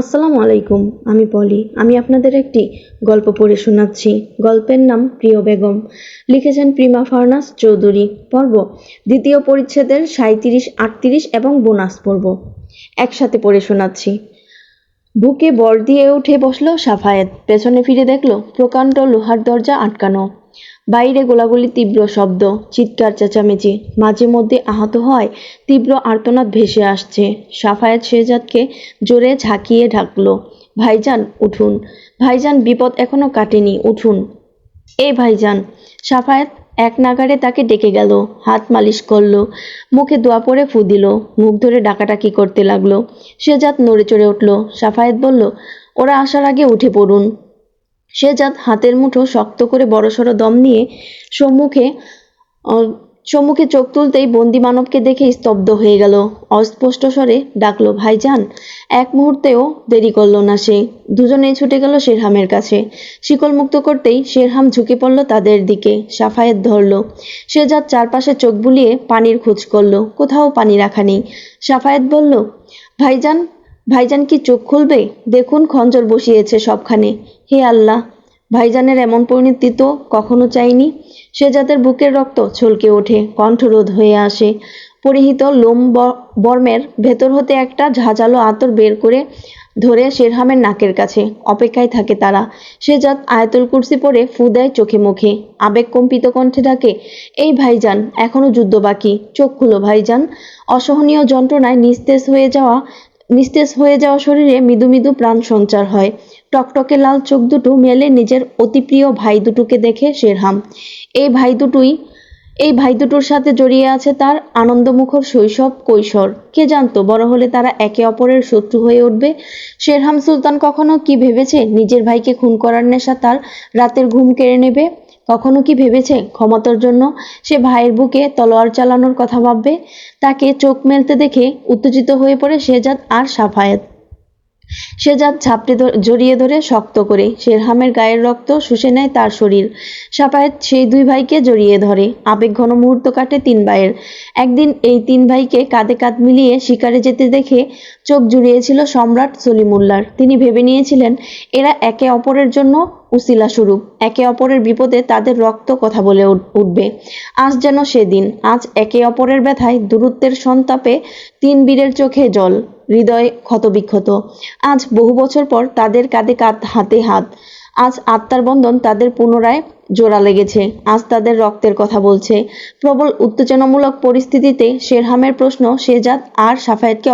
আসসালামু আলাইকুম। আমি পলি। আমি আপনাদের একটি গল্প পড়ে শোনাচ্ছি। গল্পের নাম প্রিয় বেগম। লিখেছেন প্রিমা ফারনাস চৌধুরী। পর্ব দ্বিতীয় পরিচ্ছেদের 37, 38 এবং বোনাস পর্ব একসাথে পড়ে শোনাচ্ছি। বুকে বর দিয়ে উঠে বসলো সাফায়েত। পেছনে ফিরে দেখলো প্রকাণ্ড লোহার দরজা আটকানো। বাইরে গোলাগুলি, তীব্র শব্দ, চিৎকার চেঁচামেচি, মাঝে মধ্যে আহত হয় তীব্র আর্তনাদ ভেসে আসছে। সাফায়েত শেহজাদকে জোরে ঝাঁকিয়ে ডাকল, ভাইজান উঠুন, ভাইজান বিপদ এখনো কাটেনি, উঠুন। এই ভাইজান। সাফায়েত এক নাগাড়ে তাকে ডেকে গেল, হাত মালিশ করলো, মুখে দোয়া পরে ফু দিল, মুখ ধরে ডাকাডাকি করতে লাগলো। শেহজাদ নড়ে চড়ে উঠল। সাফায়েত বলল, ওরা আসার আগে উঠে পড়ুন। শেহজাদ হাতের মুঠো শক্ত করে বড়সড় দম নিয়ে সম্মুখে চোখ তুলতেই বন্দি মানবকে দেখে স্তব্ধ হয়ে গেল। অস্পষ্ট স্বরে ডাকলো, ভাইজান। এক মুহূর্তেও দেরি করলো না সে। দুজনেই ছুটে গেল শেরহামের কাছে। শিকল মুক্ত করতেই শেরহাম ঝুঁকে পড়ল তাদের দিকে। সাফায়েত ধরল। শেহজাদ চারপাশে চোখ বুলিয়ে পানির খোঁজ করলো, কোথাও পানি রাখা নেই। সাফায়েত বলল, ভাইজান, ভাইজান কি চোখ খুলবে? দেখুন খঞ্জর বসিয়েছে সবখানে। হে আল্লাহ, ভাইজানের এমন পরিণতি তো কখনো চাইনি। শেহজাদের বুকের রক্ত ছলকে ওঠে, কণ্ঠরোধ হয়ে আসে। পরিহিত লোম বর্মের ভেতর হতে একটা ঝাঁঝালো আতর বের করে ধরে শেরহামের নাকের কাছে অপেক্ষায় থাকে তারা। শেহজাদ আয়াতুল কুরসি পড়ে ফু দেয় চোখে মুখে। আবেগ কম্পিত কণ্ঠে ডাকে, এই ভাইজান, এখনো যুদ্ধ বাকি, চোখ খুলো ভাইজান। অসহনীয় যন্ত্রণায় নিস্তেজ হয়ে যাওয়া শরীরে মৃদু মৃদু প্রাণ সঞ্চার হয়। টকটকে লাল চোখ দুটো মেলে নিজের অতি প্রিয় ভাই দুটোকে দেখে শেরহাম। এই ভাই দুটোর সাথে জড়িয়ে আছে তার আনন্দমুখর শৈশব কৈশোর। কে জানতো বড় হলে তারা একে অপরের শত্রু হয়ে উঠবে। শেরহাম সুলতান কখনো কি ভেবেছে নিজের ভাইকে খুন করার নেশা তার রাতের ঘুম কেড়ে নেবে? কখনো কি ভেবেছে ক্ষমতার জন্য সে ভাইয়ের বুকে তলোয়ার চালানোর কথা ভাববে? তাকে চোখ মেলতে দেখে উত্তেজিত হয়ে পড়ে শেহজাদ আর সাফায়েত। শেহজাদ ঝাপটে জড়িয়ে ধরে শক্ত করে। শেরহামের গায়ের রক্ত শুষে নেয় তার শরীর। সাফায়েত সেই দুই ভাইকে জড়িয়ে ধরে। আবেগ ঘন মুহূর্ত কাটে তিন ভাইয়ের। একদিন এই তিন ভাইকে কাঁধে কাঁধ মিলিয়ে শিকারে যেতে দেখে চোখ জুড়িয়েছিল সম্রাট সলিমুল্লাহর। তিনি ভেবে নিয়েছিলেন এরা একে অপরের জন্য উসিলা স্বরূপ, একে অপরের বিপদে তাদের রক্ত কথা বলে উঠবে। আজ যেন সেদিন। আজ একে অপরের ব্যথায়, দূরত্বের সন্তাপে তিন বীরের চোখে জল, হৃদয় ক্ষতবিক্ষত। আজ বহু বছর পর তাদের কাঁধে কাঁধ, হাতে হাত। আজ আত্মার বন্ধন তাদের পুনরায় জোড়া লেগেছে। আজ তাদের রক্তের কথা বলছে। প্রবল উত্তেজনামূলক পরিস্থিতিতে শেরহামের প্রশ্ন শেহজাদ আর সাফায়েতকে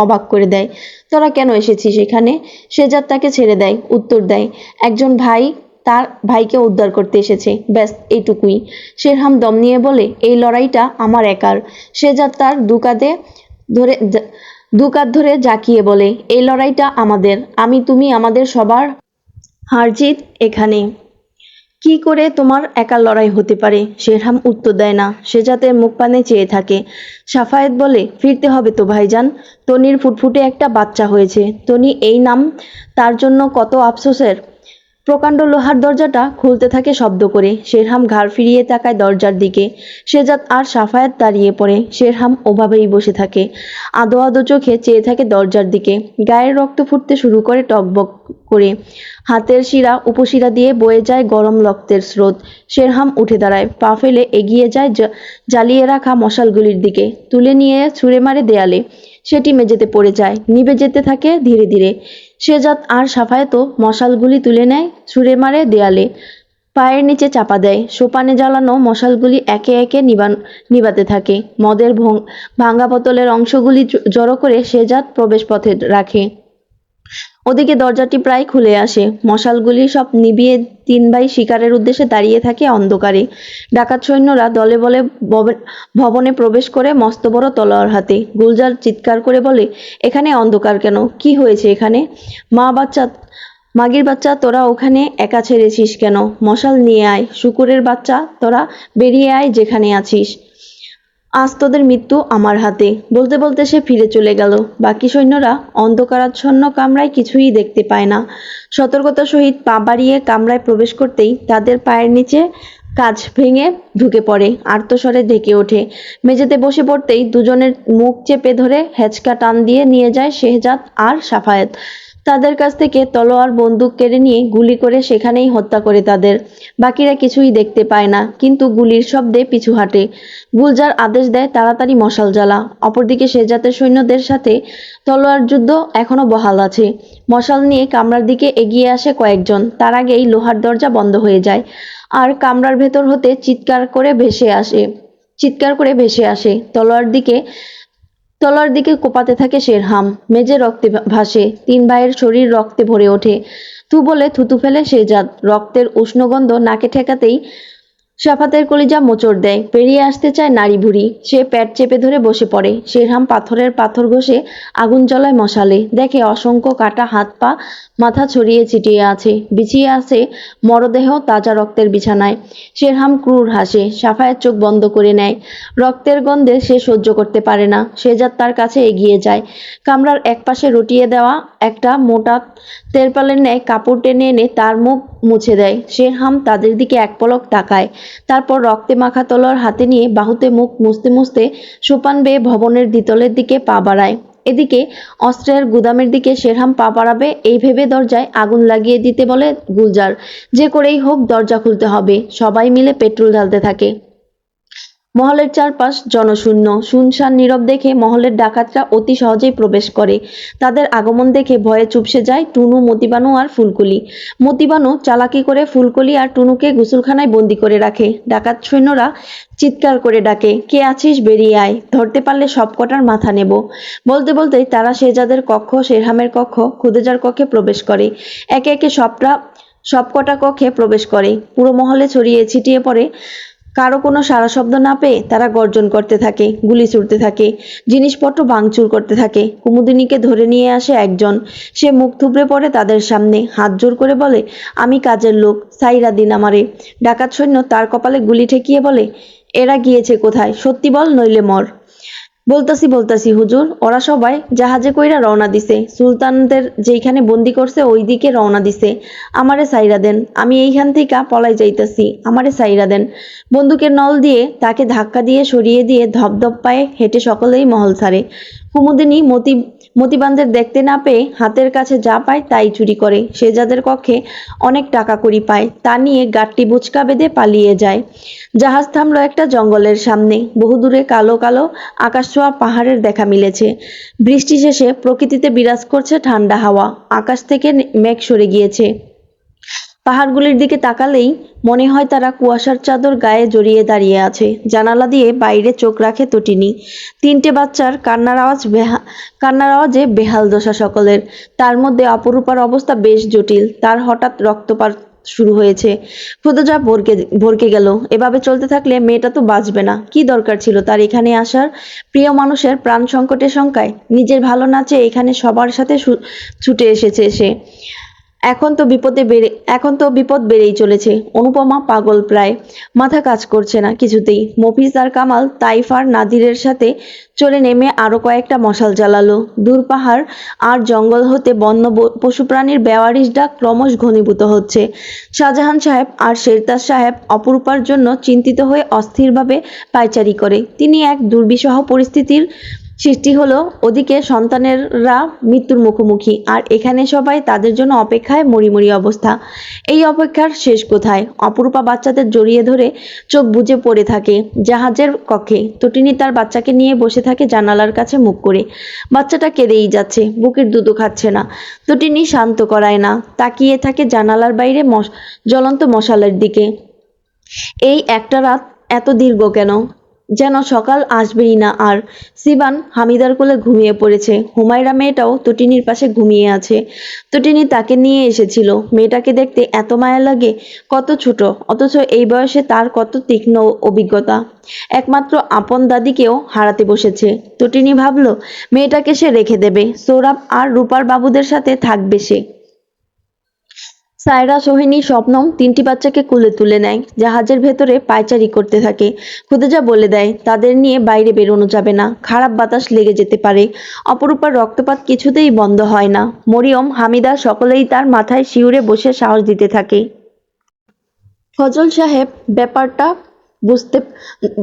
অবাক করে দেয়। তোরা কেন এসেছিস এখানে? শেহজাদ তাকে ছেড়ে দেয়, উত্তর দেয়, একজন ভাই তার ভাইকে উদ্ধার করতে এসেছে, ব্যাস এইটুকুই। শেরহাম দম নিয়ে বলে, এই লড়াইটা আমার একার। শেহজাদ তার দু কাঁধ ধরে জাঁকিয়ে বলে, এই লড়াইটা আমাদের। আমি, তুমি, আমাদের সবার হারজিত এখানে। কি করে তোমার একার লড়াই হতে পারে? শেরহাম উত্তর দেয় না। শেহজাদের মুখ পানে চেয়ে থাকে। সাফায়েত বলে, ফিরতে হবে তো ভাইজান। তনির ফুটফুটে একটা বাচ্চা হয়েছে। তনি, এই নাম তার জন্য কত আফসোসের। প্রকাণ্ড লোহার দরজাটা খুলতে থাকে শব্দ করে। শেরহাম ঘাড় ফিরিয়ে তাকায় দরজার দিকে। শেহজাদ আর সাফায়েত দাঁড়িয়ে পড়ে। শেরহাম ওভাবেই বসে থাকে, আদো আদো চোখে চেয়ে থাকে দরজার দিকে। গায়ের রক্ত ফুটতে শুরু করে টকবক করে। হাতের শিরা উপশিরা দিয়ে বয়ে যায় গরম রক্তের স্রোত। শেরহাম উঠে দাঁড়ায়, পা ফেলে এগিয়ে যায় জ্বালিয়ে রাখা মশালগুলির দিকে। তুলে নিয়ে ছুঁড়ে মারে দেয়ালে। সেটি মেঝেতে পড়ে যায়, নিভে যেতে থাকে ধীরে ধীরে। শেহজাদ আর সাফায়েতও মশালগুলি তুলে নেয়, ছুঁড়ে মারে দেয়ালে, পায়ের নিচে চাপা দেয়। সোপানে জ্বালানো মশালগুলি একে একে নিভাতে থাকে। মদের ভাঙা বোতলের অংশগুলি জড়ো করে শেহজাদ প্রবেশ পথে রাখে। ওদিকে দরজাটি প্রায় খুলে আসে। মশালগুলি সব নিভিয়ে তিন ভাই শিকারের উদ্দেশ্যে দাঁড়িয়ে থাকে অন্ধকারে। ডাকাত সৈন্যরা দলে বলে ভবনে প্রবেশ করে মস্ত বড় তলোয়ার হাতে। গুলজার চিৎকার করে বলে, এখানে অন্ধকার কেন? কি হয়েছে এখানে? মাগির বাচ্চা, তোরা ওখানে একা ছেড়েছিস কেন? মশাল নিয়ে আয়। শুকুরের বাচ্চা, তোরা বেরিয়ে আয় যেখানে আছিস। আজ তোদের মৃত্যু আমার হাতে। বলতে বলতে সে ফিরে চলে গেল। বাকি সৈন্যরা অন্ধকারাচ্ছন্ন কামরায় কিছুই দেখতে পায় না। সতর্কতার সহিত পা বাড়িয়ে কামরায় প্রবেশ করতেই তাদের পায়ের নিচে কাঁচ ভেঙে ঢুকে পড়ে, আর্তস্বরে ডেকে ওঠে। মেঝেতে বসে পড়তেই দুজনের মুখ চেপে ধরে হেঁচকা টান দিয়ে নিয়ে যায় শেহজাদ আর সাফায়েত। তাদের কাছ থেকে তলোয়ার বন্দুক কেড়ে নিয়ে গুলি করে সেখানেই হত্যা করে তাদের। বাকিরা কিছুই দেখতে পায় না, কিন্তু গুলির শব্দে পিছু হাঁটে। গুলজার আদেশ দেয় তাড়াতাড়ি মশাল জ্বালা। অপরদিকে শেরজাদের সৈন্যদের সাথে তলোয়ার যুদ্ধ এখনো বহাল আছে। মশাল নিয়ে কামরার দিকে এগিয়ে আসে কয়েকজন, তার আগেই লোহার দরজা বন্ধ হয়ে যায় আর কামরার ভেতর হতে চিৎকার করে ভেসে আসে। তলোয়ার দিকে কোপাতে থাকে শেরহাম। মেঝে রক্তে ভাসে, তিন ভাইয়ের শরীর রক্তে ভরে ওঠে। থু বলে থুতু ফেলে শেহজাদ। রক্তের উষ্ণ গন্ধ নাকে ঠেকাতেই শাফাতের কলিজা মোচড় দেয়। পেরিয়ে আসতে চায় নাড়ি ভুড়ি। সে পেট চেপে ধরে বসে পড়ে। শেরহাম পাথরের পাথর ঘষে আগুন জ্বলায় মশালে। দেখে অসংখ্য কাটা হাত পা মাথা ছড়িয়ে ছিটিয়ে আছে। বিছিয়ে আছে মরদেহ তাজা রক্তের বিছানায়। শেরহাম ক্রূর হাসে। সাফায়ের চোখ বন্ধ করে নেয়। রক্তের গন্ধে সে সহ্য করতে পারে না। শেহজাদ তার কাছে এগিয়ে যায়। কামরার একপাশে রটিয়ে দেওয়া একটা মোটা তেরপালের ন্যায় কাপড় টেনে এনে তার মুখ মুছে দেয়। শেরহাম তাদের দিকে এক পলক তাকায়, তারপর রক্তে মাখা তলোয়ার হাতে নিয়ে বাহুতে মুখ মুছতে মুছতে সোপান বেয়ে ভবনের দ্বিতলের দিকে পা বাড়ায়। এদিকে অস্ত্রের গুদামের দিকে শেরহাম পা বাড়াবে এই ভেবে দরজায় আগুন লাগিয়ে দিতে বলে গুলজার। যে করেই হোক দরজা খুলতে হবে। সবাই মিলে পেট্রোল ঢালতে থাকে। মহলের চারপাশ জনশূন্য, শুনশান নীরব দেখে মহলের ডাকাতরা অতি সহজেই প্রবেশ করে। তাদের আগমন দেখে ভয়ে চুপসে যায় টুনু, মতিবানু আর ফুলকলি। মতিবানু চালাকি করে ফুলকলি আর টুনুকে গোসলখানায় বন্দি করে রাখে। ডাকাত সৈন্যরা চিৎকার করে ডাকে, কে আছিস বেরিয়ে আয়, ধরতে পারলে সবকটার মাথা নেব। বলতে বলতেই তারা শেহজাদের কক্ষ, শেরহামের কক্ষ, খুদেজার কক্ষে প্রবেশ করে। একে একে সবকটা কক্ষে প্রবেশ করে। পুরো মহলে ছড়িয়ে ছিটিয়ে পড়ে। কারো কোনো সাড়া শব্দ না পেয়ে তারা গর্জন করতে থাকে, গুলি ছুড়তে থাকে, জিনিসপত্র ভাঙচুর করতে থাকে। কুমুদিনীকে ধরে নিয়ে আসে একজন। সে মুখ থুবড়ে পড়ে তাদের সামনে, হাত জোর করে বলে, আমি কাজের লোক, সাইরা দিন আমারে। ডাকাত সৈন্য তার কপালে গুলি ঠেকিয়ে বলে, এরা গিয়েছে কোথায়, সত্যি বল নইলে মর। বলতাছি হুজুর, ওরা সবাই জাহাজে কইরা রওনা দিছে। সুলতানদের যেইখানে বন্দি করছে ওই দিকে রওনা দিছে। আমারে সাইরা দেন, আমি এইখান থেকে পলাই যাইতাছি, আমারে সাইরা দেন। বন্দুকের নল দিয়ে তাকে ধাক্কা দিয়ে সরিয়ে দিয়ে ধপধপ পায়ে হেঁটে সকলেই মহল ছাড়ে। কুমুদিনী মতিবানদের দেখতে না পেয়ে হাতের কাছে যা পায় তাই চুরি করে। শেহজাদের কক্ষে অনেক টাকা কড়ি পায়, তা নিয়ে গাট্টি বুচকা বেঁধে পালিয়ে যায়। জাহাজ থামলো একটা জঙ্গলের সামনে। বহুদূরে কালো কালো আকাশ ছোঁয়া পাহাড়ের দেখা মিলেছে। বৃষ্টি শেষে প্রকৃতিতে বিরাজ করছে ঠান্ডা হাওয়া। আকাশ থেকে মেঘ সরে গিয়েছে। পাহাড়গুলির দিকে তাকালেই মনে হয় তারা কুয়াশার চাদর গায়ে জড়িয়ে দাঁড়িয়ে আছে। জানালা দিয়ে বাইরে চোখ রাখে তটিনী। তিনটে বাচ্চার কান্নার আওয়াজে বেহাল দশা সকলের। তার মধ্যে অপরূপার অবস্থা বেশ জটিল। তার হঠাৎ রক্তপাত শুরু হয়েছে। খুদেজা ভরকে গেল। এভাবে চলতে থাকলে মেয়েটা তো বাঁচবে না। কি দরকার ছিল তার এখানে আসার? প্রিয় মানুষের প্রাণ সংকটের শঙ্কায় নিজের ভালো না চেয়ে এখানে সবার সাথে ছুটে এসেছে সে। এখন তো বিপদ বেড়েই চলেছে। অনুপমা পাগল প্রায়, মাথা কাজ করছে না কিছুতেই। মফিজ আর কামাল তাইফ আর নাদিরের সাথে চলে নেমে আরো কয়েকটা মশাল জ্বালালো। দূর পাহাড় আর জঙ্গল হতে বন্য পশু প্রাণীর বেওয়ারিশ ডাক ক্রমশ ঘনীভূত হচ্ছে। শাহজাহান সাহেব আর শেরতাজ সাহেব অপরূপার জন্য চিন্তিত হয়ে অস্থিরভাবে পায়চারি করে। তিনি এক দুর্বিষহ পরিস্থিতির সৃষ্টি হলো। ওদিকে সন্তানেরা মৃত্যুর মুখোমুখি, আর এখানে সবাই তাদের জন্য অপেক্ষায় মরিমরি অবস্থা। এই অপেক্ষার শেষ কোথায়? অপরূপা বাচ্চাদের জড়িয়ে ধরে চোখ বুজে পড়ে থাকে জাহাজের কক্ষে। তটিনী তার বাচ্চাকে নিয়ে বসে থাকে জানালার কাছে মুখ করে। বাচ্চাটা কেঁদেই যাচ্ছে, বুকের দুধও খাচ্ছে না। তটিনী শান্ত করায় না, তাকিয়ে থাকে জানালার বাইরে জ্বলন্ত মশালের দিকে। এই একটা রাত এত দীর্ঘ কেন? যেন সকাল আসবেই না আর। সিবান হামিদার কোলে ঘুমিয়ে পড়েছে। হুমায়রা মেয়েটাও তটিনীর পাশে ঘুমিয়ে আছে। তটিনী তাকে নিয়ে এসেছিল। মেয়েটাকে দেখতে এত মায়া লাগে, কত ছোট, অথচ এই বয়সে তার কত তীক্ষ্ণ অভিজ্ঞতা। একমাত্র আপন দাদিকেও হারাতে বসেছে। তটিনী ভাবল মেয়েটাকে সে রেখে দেবে, সৌরভ আর রূপার বাবুদের সাথে থাকবে সে। সায়রা, সোহিনী, শবনম তিনটি বাচ্চাকে কোলে তুলে নেয়। জাহাজের ভেতরে পায়চারি করতে থাকে। খুদেজা বলে দেয় তাদের নিয়ে বাইরে বেরোনো যাবে না, খারাপ বাতাস লেগে যেতে পারে। অপরূপার রক্তপাত কিছুতেই বন্ধ হয় না। মরিয়ম, হামিদা সকলেই তার মাথায় শিউরে বসে সাহস দিতে থাকে। ফজল সাহেব ব্যাপারটা বুঝতে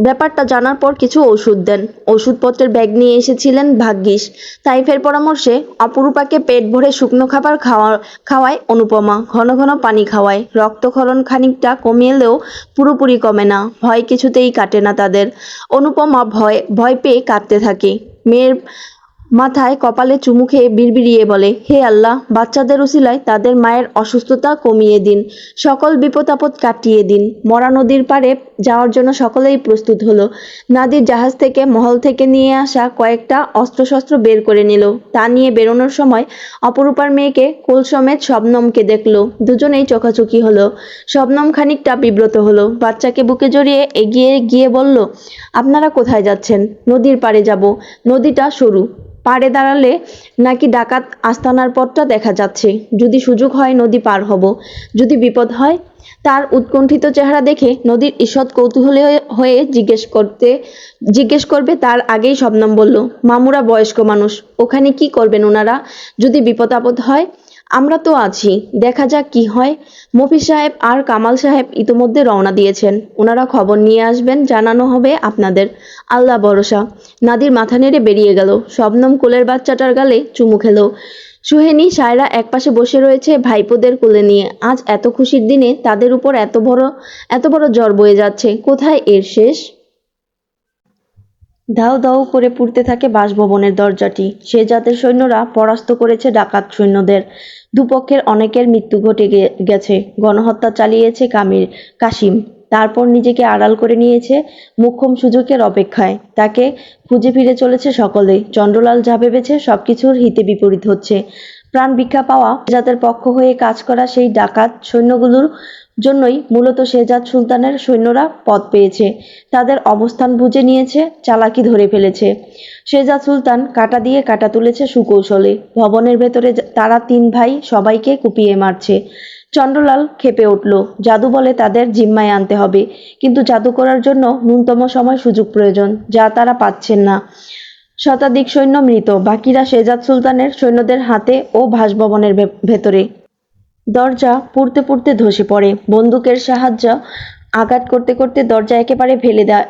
ব্যাপারটা জানার পর কিছু ওষুধ দেন। ওষুধপত্রের ব্যাগ নিয়ে এসেছিলেন ভাগ্যিস। তাইফের পরামর্শে অপরূপাকে পেট ভরে শুকনো খাবার খাওয়ায় অনুপমা, ঘন ঘন পানি খাওয়ায়। রক্তক্ষরণ খানিকটা কমিয়েলেও পুরোপুরি কমে না, ভয় কিছুতেই কাটে না তাদের। অনুপমা ভয় ভয় পেয়ে কাঁদতে থাকে। মেয়ের মাথায় কপালে চুমু খেয়ে বিড়বিড়িয়ে বলে, হে আল্লাহ, বাচ্চাদের উসিলায় তাদের মায়ের অসুস্থতা কমিয়ে দিন, সকল বিপদ আপদ কাটিয়ে দিন। মরা নদীর পাড়ে যাওয়ার জন্য সকলেই প্রস্তুত হলো। নাদির জাহাজ থেকে মহল থেকে নিয়ে আসা কয়েকটা অস্ত্রশস্ত্র বের করে নিল। তা নিয়ে বেরোনোর সময় অপরূপার মেয়েকে কোল সমেত শবনমকে দেখলো। দুজনেই চোখাচোখি হলো। শবনম খানিকটা বিব্রত হলো। বাচ্চাকে বুকে জড়িয়ে এগিয়ে গিয়ে বলল, আপনারা কোথায় যাচ্ছেন? নদীর পাড়ে যাব। নদীটা সরু, পাড়ে দাঁড়ালে নাকি ডাকাত আস্তানার পথটা দেখা যাচ্ছে। যদি সুযোগ হয় নদী পার হব, যদি বিপদ হয়। তার উৎকণ্ঠিত চেহারা দেখে নদীর ঈষৎ কৌতূহলী হয়ে জিজ্ঞেস করবে তার আগেই শবনম বলল, মামুরা বয়স্ক মানুষ, ওখানে কি করবেন ওনারা? যদি বিপদ আপদ হয়? আমরা তো আছি, দেখা যাক কি হয়। মফিজ সাহেব আর কামাল সাহেব ইতোমধ্যে রওনা দিয়েছেন। ওনারা খবর নিয়ে আসবেন, জানানো হবে আপনাদের। আল্লাহ ভরসা। নাদির মাথা নেড়ে বেরিয়ে গেল। শবনম কোলের বাচ্চাটার গালে চুমু খেলো। সুহেনী সায়রা একপাশে বসে রয়েছে ভাইপোদের কোলে নিয়ে। আজ এত খুশির দিনে তাদের উপর এত বড় ঝড় বয়ে যাচ্ছে, কোথায় এর শেষ? দাউ দাউ করে পুড়তে থাকে বাসভবনের দরজাটি। সে জাতের সৈন্যরা পরাস্ত করেছে ডাকাত সৈন্যদের। দুপক্ষের অনেকের মৃত্যু ঘটে গেছে। গণহত্যা চালিয়েছে কাসিম। তারপর নিজেকে আড়াল করে নিয়েছে মোক্ষম সুযোগের অপেক্ষায়। তাকে খুঁজে ফিরে চলেছে সকলে। চন্দ্রলাল যা ভেবেছে সবকিছুর হিতে বিপরীত হচ্ছে। প্রাণ ভিক্ষা পাওয়া জাতের পক্ষ হয়ে কাজ করা সেই ডাকাত সৈন্যগুলোর জন্যই মূলত শেহজাদ সুলতানের সৈন্যরা পদ পেয়েছে। তাদের অবস্থান বুঝে নিয়েছে, চালাকি ধরে ফেলেছে। শেহজাদ সুলতান কাঁটা দিয়ে কাঁটা তুলেছে সুকৌশলে। ভবনের ভেতরে তারা তিন ভাই সবাইকে কুপিয়ে মারছে। চন্দ্রলাল ক্ষেপে উঠল। জাদু বলে তাদের জিম্মায় আনতে হবে, কিন্তু জাদু করার জন্য ন্যূনতম সময় সুযোগ প্রয়োজন, যা তারা পাচ্ছেন না। শতাধিক সৈন্য মৃত, বাকিরা শেহজাদ সুলতানের সৈন্যদের হাতে ও বাসভবনের ভেতরে। দরজা পুড়তে পুড়তে ধসে পড়ে। বন্দুকের সাহায্যে আঘাত করতে করতে দরজা একেবারে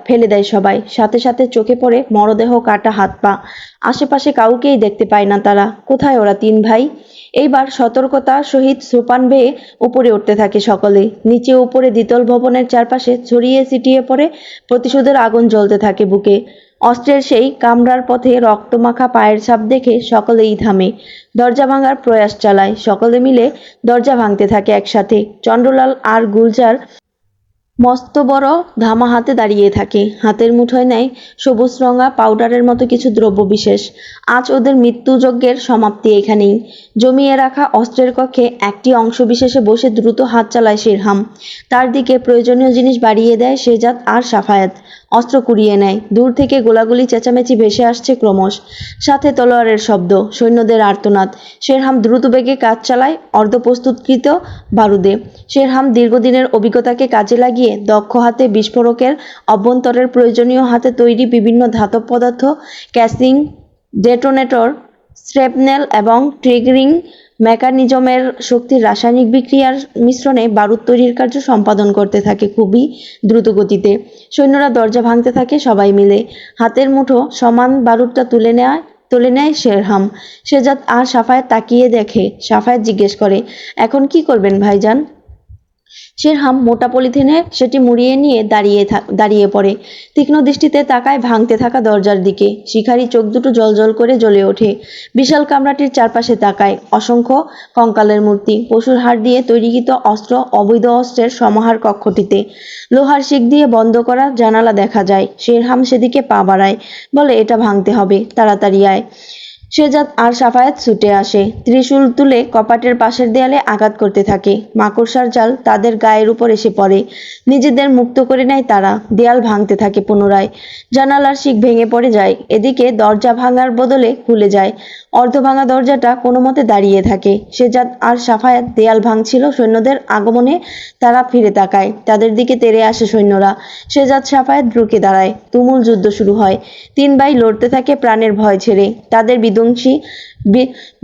ফেলে দেয় সবাই। সাথে সাথে চোখে পড়ে মরদেহ, কাটা হাত পা। আশেপাশে কাউকেই দেখতে পায় না তারা। কোথায় ওরা তিন ভাই? এইবার সতর্কতা সহিত সোপান বেয়ে উপরে উঠতে থাকে সকলে। নিচে উপরে দ্বিতল ভবনের চারপাশে ছড়িয়ে ছিটিয়ে পড়ে প্রতিশোধের আগুন জ্বলতে থাকে বুকে। অস্ত্রের সেই কামরার পথে রক্তমাখা পায়ের ছাপ দেখে সকলেই থামে। দরজা ভাঙার প্রয়াস চালায়। সকলে মিলে দরজা ভাঙতে থাকে একসাথে। চন্দ্রলাল আর গুলজার মস্ত বড় ধামা হাতে দাঁড়িয়ে থাকে। হাতের মুঠোয় নেয় সবুজ রঙা পাউডারের মতো কিছু দ্রব্য বিশেষ। আজ ওদের মৃত্যুযজ্ঞের সমাপ্তি এখানেই। জমিয়ে রাখা অস্ত্রের কক্ষে একটি অংশ বিশেষে বসে দ্রুত হাত চালায় শেরহাম। তার দিকে প্রয়োজনীয় জিনিস বাড়িয়ে দেয় শেহজাদ আর সাফায়াত। অস্ত্র কুড়িয়ে নেয়। দূর থেকে গোলাগুলি চেঁচামেচি ভেসে আসছে ক্রমশ, সাথে তলোয়ারের শব্দ, সৈন্যদের আর্তনাদ। শেরহাম দ্রুত বেগে কাজ চালায় অর্ধপ্রস্তুতকৃত বারুদে। শেরহাম দীর্ঘদিনের অভিজ্ঞতাকে কাজে লাগিয়ে দক্ষ হাতে বিস্ফোরকের অভ্যন্তরের প্রয়োজনীয় হাতে তৈরি বিভিন্ন ধাতব পদার্থ, ক্যাসিং, ডেটোনেটর, স্রেপনেল এবং ট্রিগারিং মেকানিজমের শক্তির রাসায়নিক বিক্রিয়ার মিশ্রণে বারুদ তৈরির কার্য সম্পাদন করতে থাকে খুবই দ্রুত গতিতে। সৈন্যরা দরজা ভাঙতে থাকে সবাই মিলে। হাতের মুঠো সমান বারুদটা তুলে নেয় শেরহাম। শেহজাদ আর সাফায়াত তাকিয়ে দেখে। সাফায়াত জিজ্ঞেস করে, এখন কি করবেন ভাইজান? শেরহাম মোটা পলিথিনে সেটি মুড়িয়ে নিয়ে দাঁড়িয়ে পড়ে। তীক্ষ্ণ দৃষ্টিতে তাকায় ভাঙতে থাকা দরজার দিকে। শিখারি চোখ দুটো জ্বলজ্বল করে জ্বলে ওঠে। বিশাল কামরাটির চারপাশে তাকায়। অসংখ্য কঙ্কালের মূর্তি, পশুর হাড় দিয়ে তৈরিকৃত অস্ত্র, অবৈধ অস্ত্রের সমাহার কক্ষটিতে। লোহার শিক দিয়ে বন্ধ করা জানালা দেখা যায়। শেরহাম সেদিকে পা বাড়ায়, বলে, এটা ভাঙতে হবে, তাড়াতাড়ি আয়। শেহজাদ আর সাফায়াত ছুটে আসে। ত্রিশূল তুলে কপাটের পাশের দেয়ালে আঘাত করতে থাকে। মাকড়সার জাল তাদের গায়ের উপর এসে পড়ে। নিজেদের মুক্ত করে নেয় তারা। দেয়াল ভাঙতে থাকে পুনরায়। জানালার শিক ভেঙে পড়ে যায়। এদিকে দরজা ভাঙার বদলে খুলে যায়। অর্ধভাঙা দরজাটা কোনো মতে দাঁড়িয়ে থাকে। শেহজাদ আর সাফায়াত দেয়াল ভাঙছিল সৈন্যদের আগমনে। তারা ফিরে তাকায়। তাদের দিকে তেড়ে আসে সৈন্যরা। শেহজাদ সাফায়াত রুখে দাঁড়ায়। তুমুল যুদ্ধ শুরু হয়। তিন ভাই লড়তে থাকে প্রাণের ভয় ছেড়ে। তাদের বিধ্বংসী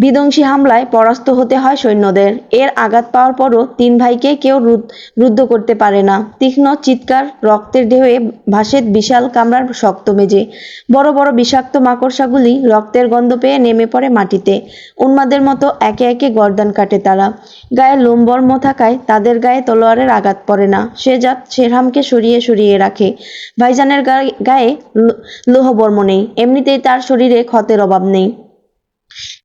বিধ্বংসী হামলায় পরাস্ত হতে হয় সৈন্যদের। এর আঘাত পাওয়ার পরও তিন ভাইকে কেউ রুদ্ধ করতে পারে না। তীক্ষ্ণ চিৎকার, রক্তের ঢেউয়ে ভাসে বিশাল কামরার শক্ত মেঝে। বড় বড় বিষাক্ত মাকড়সাগুলি রক্তের গন্ধ পেয়ে নেমে পড়ে মাটিতে। উন্মাদের মতো একে একে গর্দান কাটে তারা। গায়ে লোমবর্ম থাকায় তাদের গায়ে তলোয়ারের আঘাত পড়ে না। শেহজাদ শেরহামকে সরিয়ে সরিয়ে রাখে। ভাইজানের গায়ে লোহবর্ম নেই, এমনিতেই তার শরীরে ক্ষতের অভাব নেই।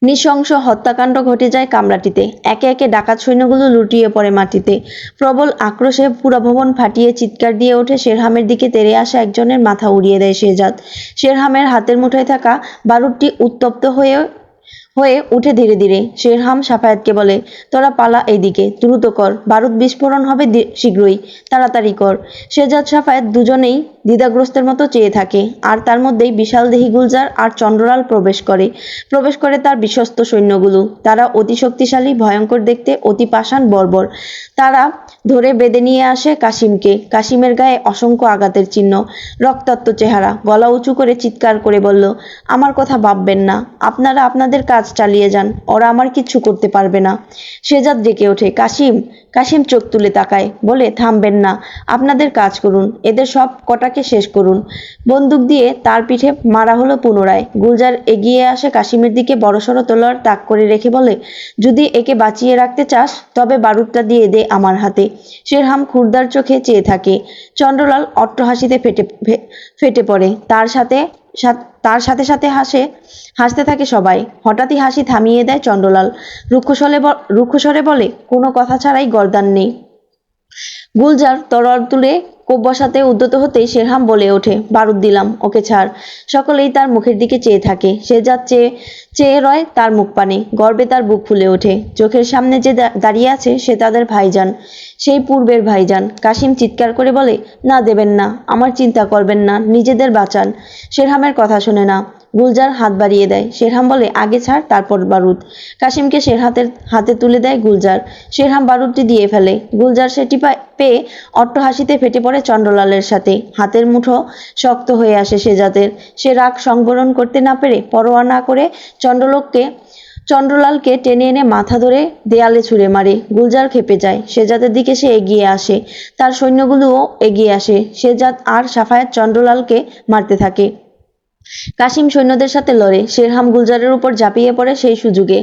নৃশংস হত্যাকাণ্ড ঘটে যায় কামরাটিতে। একে একে ডাকাত সৈন্যগুলো লুটিয়ে পড়ে মাটিতে। প্রবল আক্রোশে পুরো ভবন ফাটিয়ে চিৎকার দিয়ে ওঠে শেরহামের দিকে তেড়ে আসা একজনের মাথা উড়িয়ে দেয় শেহজাদ। শেরহামের হাতের মুঠোয় থাকা বারুদটি উত্তপ্ত হয়ে উঠে ধীরে ধীরে। শেরহাম সাফায়াতকে বলে, তোরা পালা এইদিকে, দ্রুত কর, বারুদ বিস্ফোরণ হবে শীঘ্রই, তাড়াতাড়ি কর। শেহজাদ সাফায়াত দুজনেই দ্বিধাগ্রস্তের মতো চেয়ে থাকে। আর তার মধ্যেই বিশাল দেহী গুলজার আর চন্দ্রলাল প্রবেশ করে তার বিশ্বস্ত সৈন্যগুলো। তারা অতি শক্তিশালী, ভয়ঙ্কর দেখতে, অতি পাষাণ, বর্বর। তারা ধরে বেঁধে নিয়ে আসে কাশিমকে। কাশিমের গায়ে অসংখ্য আঘাতের চিহ্ন, রক্তাক্ত চেহারা। গলা উঁচু করে চিৎকার করে বলল, আমার কথা ভাববেন না, আপনারা আপনাদের কাজ চালিয়ে যান, ওরা আমার কিচ্ছু করতে পারবে না। শেহজাদ ডেকে ওঠে, কাশিম। কাশিম চোখ তুলে তাকায়, বলে, থামবেন না, আপনাদের কাজ করুন, এদের সব কটাকে শেষ করুন। বন্দুক দিয়ে তার পিঠে মারা হলো পুনরায়। গুলজার এগিয়ে আসে কাশিমের দিকে, বড়সড় তলোয়ার তাক করে রেখে বলে, যদি একে বাঁচিয়ে রাখতে চাস তবে বারুদটা দিয়ে দে আমার হাতে। শেরহাম ক্ষুরদার চোখে চেয়ে থাকে। চন্দ্রলাল অট্টহাসিতে ফেটে পড়ে। তার সাথে সাথে হাসতে থাকে সবাই। হঠাৎই হাসি থামিয়ে দেয় চন্দ্রলাল। রুক্ষস্বরে বলে, কোনো কথা ছাড়াই গর্দান নেই। গুলজার তলোয়ার তুলে কোপ বসাতে উদ্যত হতেই শেরহাম বলে ওঠে, বারুদ দিলাম, ওকে ছাড়। সকলেই তার মুখের দিকে চেয়ে থাকে। শেহজাদ চেয়ে রয় তার মুখ পানে। গর্বে তার বুক ফুলে ওঠে। চোখের সামনে যে দাঁড়িয়ে আছে সে তাদের ভাইজান, সেই পূর্বের ভাইজান। কাশিম চিৎকার করে বলে, না, দেবেন না, আমার চিন্তা করবেন না, নিজেদের বাঁচান। শেরহামের কথা শোনে না। গুলজার হাত বাড়িয়ে দেয়। শেরহাম বলে, আগে ছাড়, তারপর বারুদ। কাশিমকে হাতে তুলে দেয় গুলজার। শেরহাম বারুদটি দিয়ে ফেলে। গুলজার সেটি পেয়ে অট্টহাসিতে ফেটে পড়ে চন্দ্রলালের সাথে। হাতের মুঠো শক্ত হয়ে আসে শেহজাদের। সে রাগ সংবরণ করতে না পেরে পরোয়া না করে চন্দ্রলালকে টেনে এনে মাথা ধরে দেয়ালে ছুঁড়ে মারে। গুলজার খেপে যায়। শেহজাদের দিকে সে এগিয়ে আসে। তার সৈন্যগুলোও এগিয়ে আসে। শেহজাদ আর সাফায়াত চন্দ্রলালকে মারতে থাকে। কাশিম সৈন্যদের সাথে লড়ে। শেরহাম গুলজারের উপর ঝাঁপিয়ে পড়ে সেই সুযোগে।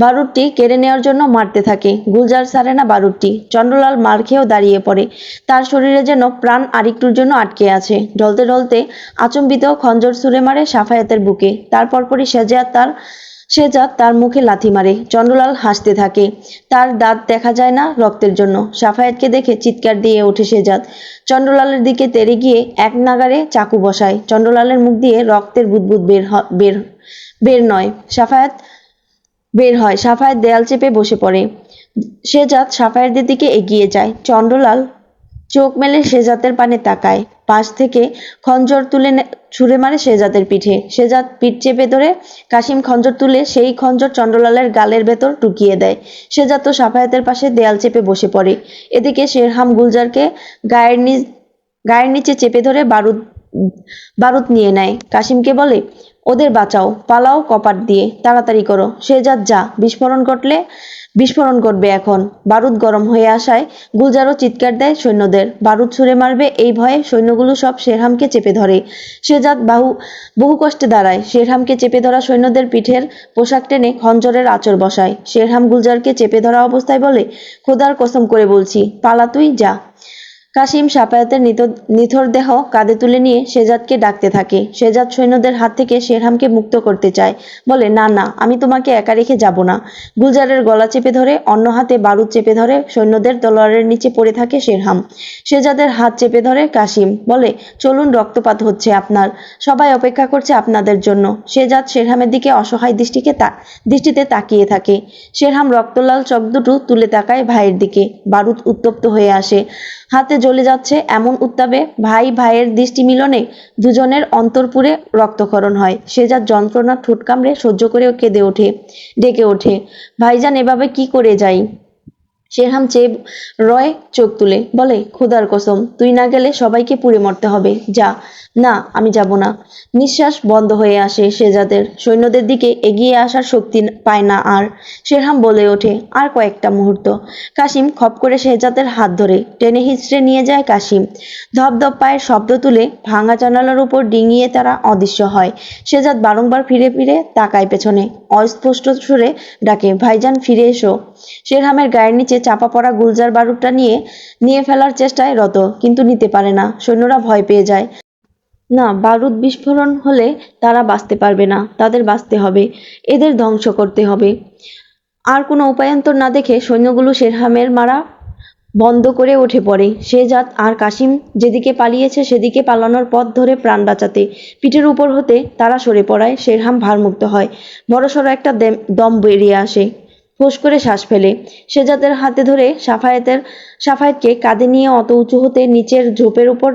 বারুদটি কেড়ে নেওয়ার জন্য মারতে থাকে। গুলজার ছাড়ে না বারুদটি। চন্দ্রলাল মার খেয়েও দাঁড়িয়ে পড়ে। তার শরীরে যেন প্রাণ আরেকটুর জন্য আটকে আছে। ঢলতে ঢলতে আচম্বিত খঞ্জর ছুঁড়ে মারে সাফায়াতের বুকে। তারপরই শেহজাদ তার মুখে লাথি মারে। চন্দ্রলাল হাসতে থাকে। তার দাঁত দেখা যায় না রক্তের জন্য। সাফায়াতকে দেখে চিৎকার দিয়ে ওঠে শেহজাদ। চন্দ্রলালের দিকে তেড়ে গিয়ে এক নাগাড়ে চাকু বসায়। চন্দ্রলালের মুখ দিয়ে রক্তের বুদবুদ বের হয়। সাফায়াত দেয়াল চেপে বসে পড়ে। শেহজাদ সাফায়াতের দিকে এগিয়ে যায়। চন্দ্রলাল চোখ মেলে শেহজাদের পানে তাকায়। পাশ থেকে খঞ্জর তুলে ছুঁড়ে মারে শেহজাদের পিঠে। শেহজাদ পিঠ চেপে ধরে কাশিম খঞ্জর তুলে সেই খঞ্জর চন্দ্রলালের গালের ভেতর ঢুকিয়ে দেয়। শেহজাদ তো সাফায়াতের পাশে দেয়াল চেপে বসে পড়ে। এদিকে শেরহাম গুলজারকে গায়ের নিচে চেপে ধরে বারুদ নিয়ে নেয়। কাশিমকে বলে, ওদের বাঁচাও, পালাও কপাট দিয়ে, তাড়াতাড়ি করো। শেহজাদ, যা, বিস্ফোরণ ঘটবে এখন। বারুদ গরম হয়ে আসায় গুলজারও চিৎকার দেয় সৈন্যদের। বারুদ ছুঁড়ে মারবে এই ভয়ে সৈন্যগুলো সব শেরহামকে চেপে ধরে। শেহজাদ বহু কষ্টে দাঁড়ায়। শেরহামকে চেপে ধরা সৈন্যদের পিঠের পোশাক টেনে খঞ্জরের আঁচড় বসায়। শেরহাম গুলজারকে চেপে ধরা অবস্থায় বলে, খোদার কসম করে বলছি, পালা, তুই যা। কাশিম সাফায়াতের নিথর দেহ কাঁধে তুলে নিয়ে শেহজাদকে ডাকতে থাকে। শেহজাদ সৈন্যদের হাত থেকে শেরহামকে মুক্ত করতে চায়। বলে, না না, আমি তোমাকে একা রেখে যাব না। গুলজারের গলা চেপে ধরে, অন্য হাতে বারুদ চেপে ধরে সৈন্যদের তলোয়ারের নিচে পড়ে থাকে শেরহাম। শেহজাদের হাত চেপে ধরে কাশিম। বলে, চলুন, রক্তপাত হচ্ছে আপনার, সবাই অপেক্ষা করছে আপনাদের জন্য। শেহজাদ শেরহামের দিকে অসহায় দৃষ্টিতে তাকিয়ে থাকে। শেরহাম রক্তলাল চোখ দুটো তুলে তাকায় ভাইয়ের দিকে। বারুদ উত্তপ্ত হয়ে আসে। হাতে জ্বলে যাচ্ছে এমন উত্তাপে ভাইয়ের দৃষ্টি মিলনে দুজনের অন্তরপুরে রক্তক্ষরণ হয়। শেহজাদ যন্ত্রণা ঠোঁট কামড়ে সহ্য করে ডেকে ওঠে, ভাইজান, এভাবে কি করে যাই? শেরহাম চেয়ে রয় চোখ তুলে বলে, খোদার কসম, তুই না গেলে সবাইকে পুড়ে মরতে হবে, যা। না, আমি যাব না। নিঃশ্বাস বন্ধ হয়ে আসে শেহজাদের। সৈন্যদের দিকে এগিয়ে আসার শক্তি পায় না আর। শেরহাম বলে ওঠে, আর কয়েকটা মুহূর্ত। কাশিম খপ করে শেহজাদের হাত ধরে টেনে হিঁচড়ে নিয়ে যায়। কাশিম ধপধপ পায়ের শব্দ তুলে ভাঙা জানালার উপর ডিঙিয়ে তারা অদৃশ্য হয়। শেহজাদ বারংবার ফিরে ফিরে তাকায় পেছনে, অস্পষ্ট সুরে ডাকে, ভাইজান ফিরে এসো। শেরহামের গায়ের নিচে চাপা পড়া গুলজার বারুদটা নিয়ে ফেলার চেষ্টায় রত, কিন্তু নিতে পারে না। সৈন্যরা ভয় পেয়ে যায়। না, বারুদ বিস্ফোরণ হলে তারা বাঁচতে পারবে না। তাদের বাঁচতে হবে, এদের ধ্বংস করতে হবে। আর কোনো উপায়ান্তর না দেখে সৈন্যগুলো শেরহামের মারা বন্ধ করে উঠে পড়ে। শেহজাদ আর কাশিম যেদিকে পালিয়েছে সেদিকে পালানোর পথ ধরে প্রাণ বাঁচাতে পিঠের উপর হতে তারা সরে পড়ায় শেরহাম ভারমুক্ত হয়। বড়সড় একটা দম বেরিয়ে আসে, ফোঁস করে শ্বাস ফেলে। শেহজাদের হাতে ধরে সাফায়েতকে কাঁধে নিয়ে অত উঁচু হতে নিচের ঝোপের উপর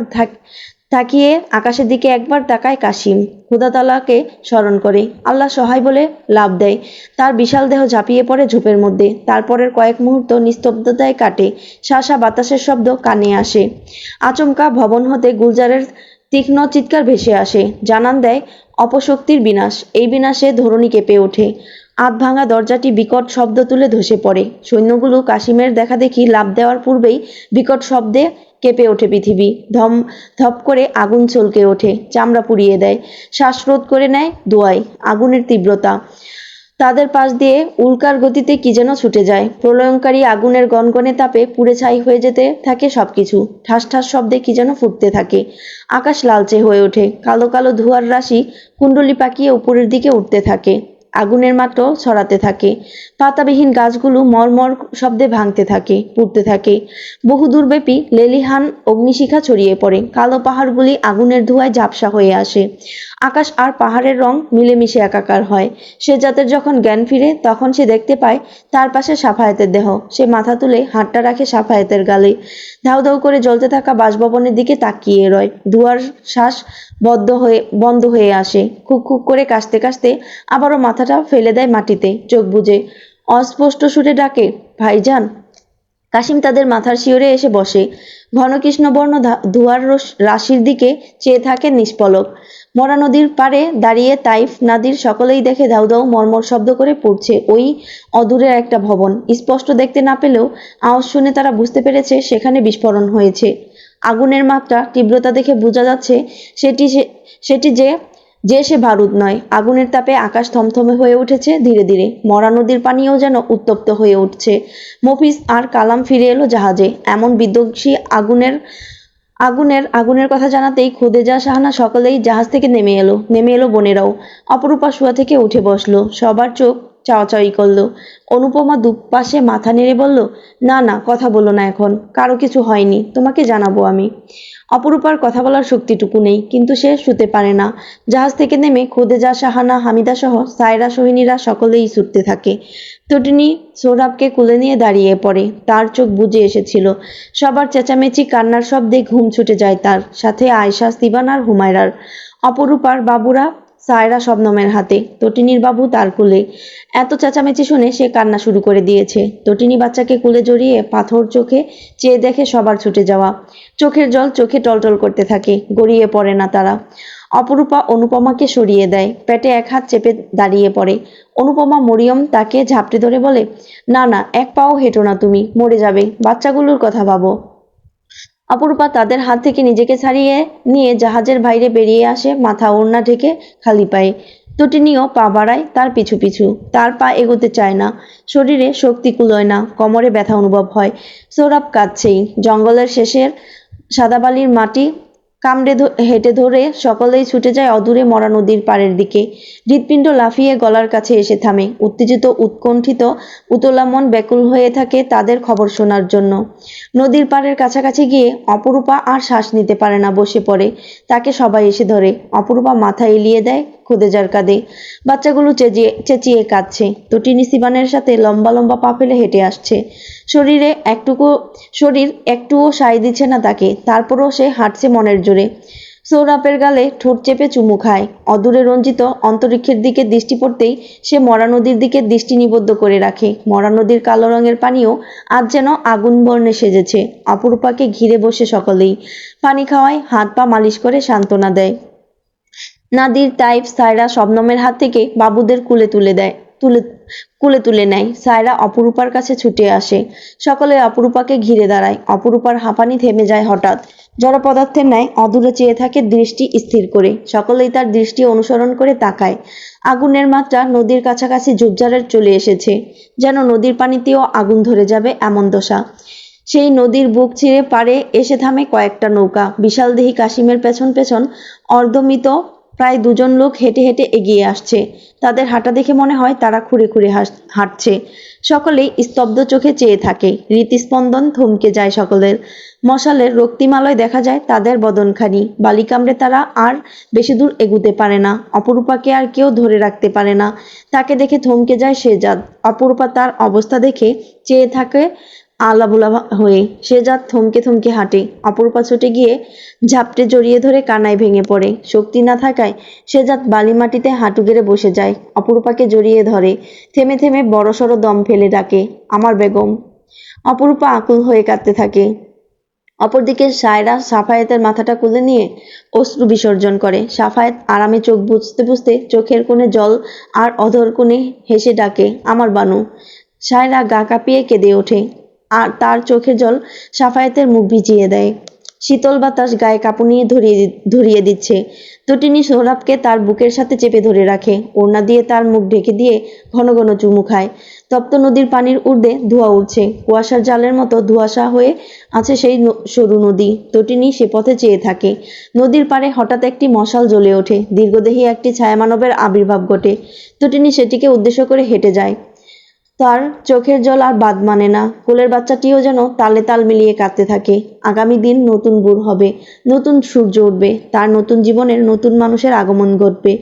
তাকিয়ে আকাশের দিকে একবার তাকায় কাশিম। খোদা তাআলাকে স্মরণ করে। আল্লাহ সহায় বলে লাফ দেয়। তার বিশাল দেহ ঝাঁপিয়ে পড়ে ঝোপের মধ্যে। তারপরের কয়েক মুহূর্ত নিস্তব্ধতায় কাটে। শাঁসা বাতাসের শব্দ কানে আসে। আচমকা ভবন হতে গুলজারের তীক্ষ্ণ চিৎকার ভেসে আসে, জানান দেয় অপশক্তির বিনাশ। এই বিনাশে ধরণী কেঁপে ওঠে। আধ ভাঙা দরজাটি বিকট শব্দ তুলে ধসে পড়ে। সৈন্যগুলো কাশিমের দেখাদেখি লাফ দেওয়ার পূর্বেই বিকট শব্দে কেঁপে ওঠে পৃথিবী। ধপ করে আগুন চলকে ওঠে, চামড়া পুড়িয়ে দেয়, শ্বাসরোধ করে নেয় দোয়ায়। আগুনের তীব্রতা, তাদের পাশ দিয়ে উল্কার গতিতে কি যেন ছুটে যায়। প্রলয়ঙ্কারী আগুনের গনগনে তাপে পুড়ে ছাই হয়ে যেতে থাকে সবকিছু। ঠাস ঠাস শব্দে কি যেন ফুটতে থাকে। আকাশ লালচে হয়ে ওঠে। কালো কালো ধোঁয়ার রাশি কুণ্ডলি পাকিয়ে উপরের দিকে উঠতে থাকে। আগুনের মাত্র ছড়াতে থাকে। পাতাবিহীন গাছগুলো মরমর শব্দে ভাঙতে থাকে, পুড়তে থাকে। বহু দূরব্যাপী লেলিহান অগ্নিশিখা ছড়িয়ে পড়ে। কালো পাহাড়গুলি আগুনের ধোঁয়ায় ঝাপসা হয়ে আসে। আকাশ আর পাহাড়ের রং মিলেমিশে একাকার হয়। শেহজাদের যখন জ্ঞান ফিরে তখন সে দেখতে পায় তার পাশে সাফায়েতের দেহ। সে মাথা তুলে হাতটা রাখে সাফায়েতের গালে। ধাউ ধাউ করে জ্বলতে থাকা বাসভবনের দিকে তাকিয়ে রয়। ধোঁয়ার শ্বাস বন্ধ হয়ে আসে। খুক খুক করে কাশতে কাশতে আবারও মাথাটা ফেলে দেয় মাটিতে। চোখ বুজে অস্পষ্ট সুরে ডাকে, ভাইজান। কাশিম তাদের মাথার শিওরে এসে বসে। ঘন কৃষ্ণবর্ণ ধোঁয়ার রাশির দিকে চেয়ে থাকে নিষ্পলক। মরা নদীর পাড়ে দাঁড়িয়ে তাইফ নাদির সকলেই দেখে দাউ দাউ মর্মর শব্দ করে পড়ছে ওই অদূরের একটা ভবন। স্পষ্ট দেখতে না পেলেও আওয়াজ শুনে তারা বুঝতে পেরেছে সেখানে বিস্ফোরণ হয়েছে। আগুনের মাত্রা, তীব্রতা দেখে বোঝা যাচ্ছে সেটি যে সে বারুদ নয়। আগুনের তাপে আকাশ থমথমে হয়ে উঠেছে ধীরে ধীরে। মরা নদীর পানিও যেন উত্তপ্ত হয়ে উঠছে। মফিজ আর কালাম ফিরে এলো জাহাজে। এমন বিধ্বংসী আগুনের কথা জানাতেই খুদেজা, শাহানা সকলেই জাহাজ থেকে নেমে এলো বোনেরাও। অপরূপা শোয়া থেকে উঠে বসলো। সবার চোখ চাওয়াচাওয়ি করলো। অনুপমা দুপাশে মাথা নেড়ে বলল, না না, কথা বলো না এখন। কারো কিছু হয়নি, তোমাকে জানাবো আমি। অপরূপার কথা বলার শক্তিটুকু নেই, কিন্তু সে শুতে পারে না। জাহাজ থেকে নেমে খুদেজা, শাহানা, হামিদা সহ সায়রা, সোহিনীরা সকলেই ছুটতে থাকে। তটিনী সোহরাবকে কুলে নিয়ে দাঁড়িয়ে পড়ে। তার চোখ বুজে এসেছিল। সবার চেঁচামেচি, কান্নার শব্দে ঘুম ছুটে যায় তার, সাথে আয়েশা, সিবান আর হুমায়রার। অপরূপার বাবুরা সায়রা শবনমের হাতে, তটিনীর বাবু তার কুলে। এত চেঁচামেচি শুনে সে কান্না শুরু করে দিয়েছে। তটিনী বাচ্চাকে কুলে জড়িয়ে পাথর চোখে চেয়ে দেখে সবার ছুটে যাওয়া। চোখের জল চোখে টলটল করতে থাকে, গড়িয়ে পড়ে না তারা। অপরূপা অনুপমাকে সরিয়ে দেয়, পেটে এক হাত চেপে দাঁড়িয়ে পড়ে। অনুপমা মরিয়ম তাকে ঝাপটে ধরে বলে, না না, এক পাও হেঁটো না, তুমি মরে যাবে, বাচ্চাগুলোর কথা ভাবো। অপরূপা তাদের হাত থেকে নিজেকে ছাড়িয়ে নিয়ে জাহাজের বাইরে বেরিয়ে আসে, মাথা ওড়না ঢেকে খালি পায়ে। তটিনীও পা বাড়ায় তার পিছু পিছু। তার পা এগোতে চায় না। শরীরে শক্তি কুলোয় না, কোমরে ব্যথা অনুভব হয়। সোহরাব কাঁদছেই। জঙ্গলের শেষের সাদাবালির মাটি কামড়ে হেঁটে ধরে সকলেই ছুটে যায় অদূরে মরা নদীর পাড়ের দিকে। হৃৎপিণ্ড লাফিয়ে গলার কাছে এসে থামে। উত্তেজিত, উৎকণ্ঠিত, উতলা মন ব্যাকুল হয়ে থাকে তাদের খবর শোনার জন্য। নদীর পাড়ের কাছাকাছি গিয়ে অপরূপা আর শ্বাস নিতে পারে না, বসে পড়ে। তাকে সবাই এসে ধরে। অপরূপা মাথা এলিয়ে দেয় খুদেজার কাঁধে। বাচ্চাগুলো চেঁচিয়ে কাঁদছে। তটিনী সিবানের সাথে লম্বা লম্বা পা ফেলে হেঁটে আসছে। শরীর একটুও সায় দিচ্ছে না তাকে। তারপরও সে হাঁটছে মনের জোরে। সৌরভের গালে ঠোঁট চেপে চুমু খায়। অদূরে রঞ্জিত অন্তরিক্ষের দিকে দৃষ্টি পড়তেই সে মরা নদীর দিকে দৃষ্টি নিবদ্ধ করে রাখে। মরা নদীর কালো রঙের পানিও আজ যেন আগুন বর্ণে সেজেছে। অপরূপাকে ঘিরে বসে সকলেই পানি খাওয়ায়, হাত পা মালিশ করে সান্ত্বনা দেয়। নাদির, তাইফ, সায়রা শবনমের হাত থেকে বাবুদের কুলে তুলে নেয়। সায়রা অপরূপার কাছে ছুটে আসে। সকলে অপরূপাকে ঘিরে দাঁড়ায়। অপরূপার হাঁপানি থেমে যায় হঠাৎ। জড় পদার্থের ন্যায় অদূরে চেয়ে থাকে দৃষ্টি স্থির করে। সকলেই তার দৃষ্টি অনুসরণ করে তাকায়। আগুনের মাত্রা নদীর কাছাকাছি ঝোপঝাড়ের চলে এসেছে, যেন নদীর পানিতেও আগুন ধরে যাবে এমন দশা। সেই নদীর বুক ছিঁড়ে পাড়ে এসে থামে কয়েকটা নৌকা। বিশালদেহী কাশিমের পেছন পেছন অর্ধমৃত প্রায় দুজন লোক হেঁটে হেঁটে এগিয়ে আসছে। তাদের হাঁটা দেখে মনে হয় তারা খুঁড়ে খুঁড়ে হাঁটছে। সকলেই স্তব্ধ চোখে চেয়ে থাকে। হৃৎস্পন্দন থমকে যায় সকলের। মশালের রক্তিমালয় দেখা যায় তাদের বদনখানি। বালি কামড়ে তারা আর বেশি দূর এগুতে পারে না। অপরূপাকে আর কেউ ধরে রাখতে পারে না। তাকে দেখে থমকে যায় শেহজাদ। অপরূপা তার অবস্থা দেখে চেয়ে থাকে আলাবুলা হয়ে। শেহজাদ থমকে থমকে হাঁটে। অপরূপা ছুটে গিয়ে ঝাপটে জড়িয়ে ধরে কান্নায় ভেঙে পড়ে। শক্তি না থাকায় শেহজাদ বালি মাটিতে হাঁটু গেড়ে বসে যায়। অপরূপাকে জড়িয়ে ধরে থেমে থেমে বড়সড় দম ফেলে ডাকে, আমার বেগম। অপরূপা আকুল হয়ে কাঁদতে থাকে। অপরদিকে সায়রা সাফায়েতের মাথাটা কোলে নিয়ে অশ্রু বিসর্জন করে। সাফায়েত আরামে চোখ বুজতে বুজতে চোখের কোণে জল আর অধর কোণে হেসে ডাকে, আমার বানু। সায়রা গা কাঁপিয়ে কেঁদে ওঠে, আর তার চোখের জল সাফায়েতের মুখ ভিজিয়ে দেয়। শীতল বাতাস গায়ে কাঁপুনিয়ে ধরিয়ে দিচ্ছে। তটিনী সোহরাবকে তার বুকের সাথে চেপে ধরে রাখে। ওড়না দিয়ে তার মুখ ঢেকে দিয়ে ঘন ঘন চুমু খায়। তপ্ত নদীর পানির ঊর্ধ্বে ধোঁয়া উঠছে। কুয়াশার জালের মতো ধোঁয়াশা হয়ে আছে সেই সরু নদী। তটিনী সে পথে চেয়ে থাকে। নদীর পাড়ে হঠাৎ একটি মশাল জ্বলে ওঠে। দীর্ঘদেহী একটি ছায়ামানবের আবির্ভাব ঘটে। তটিনী সেটিকে উদ্দেশ্য করে হেঁটে যায়। তার চোখের জল আর বাদ মানে না। কোলের বাচ্চাটিও যেন তালে তাল মিলিয়ে কাঁদতে থাকে। আগামী দিন নতুন ভোর হবে, নতুন সূর্য উঠবে, তার নতুন জীবনের নতুন মানুষের আগমন ঘটবে।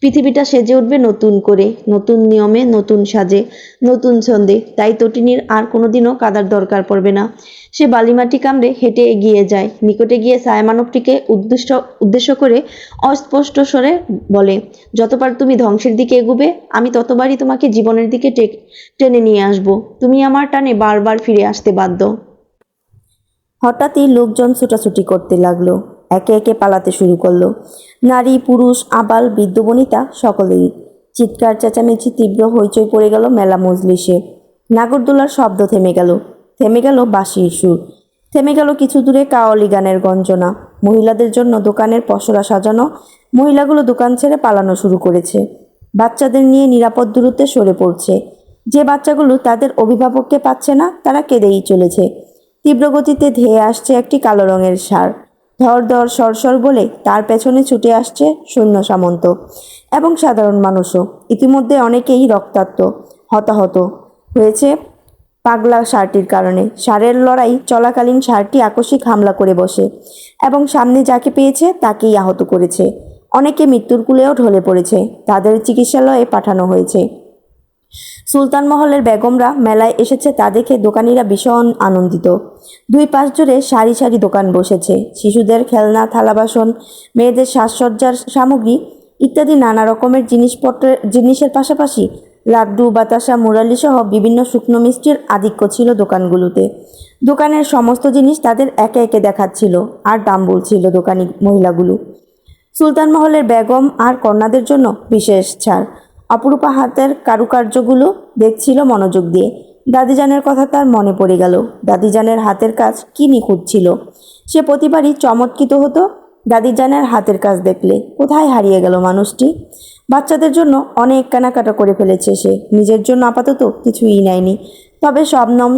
পৃথিবীটা সেজে উঠবে নতুন করে, নতুন নিয়মে, নতুন সাজে, নতুন ছন্দে। তাই তটিনীর আর কোনোদিনও কাদার দরকার পড়বে না। সে বালিমাটি কামড়ে হেঁটে এগিয়ে যায়। নিকটে গিয়ে ছায়ামানবটিকে উদ্দেশ্য করে অস্পষ্ট স্বরে বলে, যতবার তুমি ধ্বংসের দিকে এগুবে, আমি ততবারই তোমাকে জীবনের দিকে টেনে নিয়ে আসব। তুমি আমার টানে বারবার ফিরে আসতে বাধ্য। হঠাৎই লোকজন ছুটাছুটি করতে লাগলো। একে একে পালাতে শুরু করলো। নারী, পুরুষ, আবাল, বৃদ্ধ বনিতা সকলেই। চিৎকার চেঁচামেচি, তীব্র হইচই পড়ে গেল মেলা মজলিসে। নাগরদোলার শব্দ থেমে গেল। থেমে গেল বাঁশির সুর। থেমে গেল কিছু দূরে কাওয়ালি গানের গঞ্জনা। মহিলাদের জন্য দোকানের পসরা সাজানো। মহিলাগুলো দোকান ছেড়ে পালানো শুরু করেছে। বাচ্চাদের নিয়ে নিরাপদ দূরত্বে সরে পড়ছে। যে বাচ্চাগুলো তাদের অভিভাবককে পাচ্ছে না, তারা কেঁদেই চলেছে। তীব্র গতিতে ধেয়ে আসছে একটি কালো রঙের ষাঁড়। ধর ধর সরসর বলে তার পেছনে ছুটে আসছে সৈন্য সামন্ত এবং সাধারণ মানুষও। ইতিমধ্যে অনেকেই রক্তাক্ত, হতাহত হয়েছে পাগলা ষাঁড়টির কারণে। ষাঁড়ের লড়াই চলাকালীন ষাঁড়টি আকস্মিক হামলা করে বসে এবং সামনে যাকে পেয়েছে তাকেই আহত করেছে। অনেকে মৃত্যুর কুলেও ঢলে পড়েছে। তাদের চিকিৎসালয়ে পাঠানো হয়েছে। সুলতান মহলের বেগমরা মেলায় এসেছে তা দেখে দোকানিরা ভীষণ আনন্দিত। দুই পাশ জুড়ে সারি সারি দোকান বসেছে। শিশুদের খেলনা, থালা বাসন, মেয়েদের সাজসজ্জার সামগ্রী ইত্যাদি নানা রকমের জিনিসের পাশাপাশি লাড্ডু, বাতাসা, মুরালি সহ বিভিন্ন শুকনো মিষ্টির আধিক্য ছিল দোকানগুলোতে। দোকানের সমস্ত জিনিস তাদের একে একে দেখাচ্ছিল আর দাম বলছিল দোকানি মহিলাগুলো। সুলতান মহলের বেগম আর কন্যাদের জন্য বিশেষ ছাড়। অপরূপা হাতের কারুকার্যগুলো দেখছিল মনোযোগ দিয়ে। দাদিজানের কথা তার মনে পড়ে গেল। দাদিজানের হাতের কাজ কি নিখুঁত ছিল। সে প্রতিবারই চমৎকৃত হতো দাদিজানের হাতের কাজ দেখলে। কোথায় হারিয়ে গেল মানুষটি? বাচ্চাদের জন্য অনেক কেনাকাটা করে ফেলেছে সে। নিজের জন্য আপাতত কিছুই নেয়নি। তবে শবনম,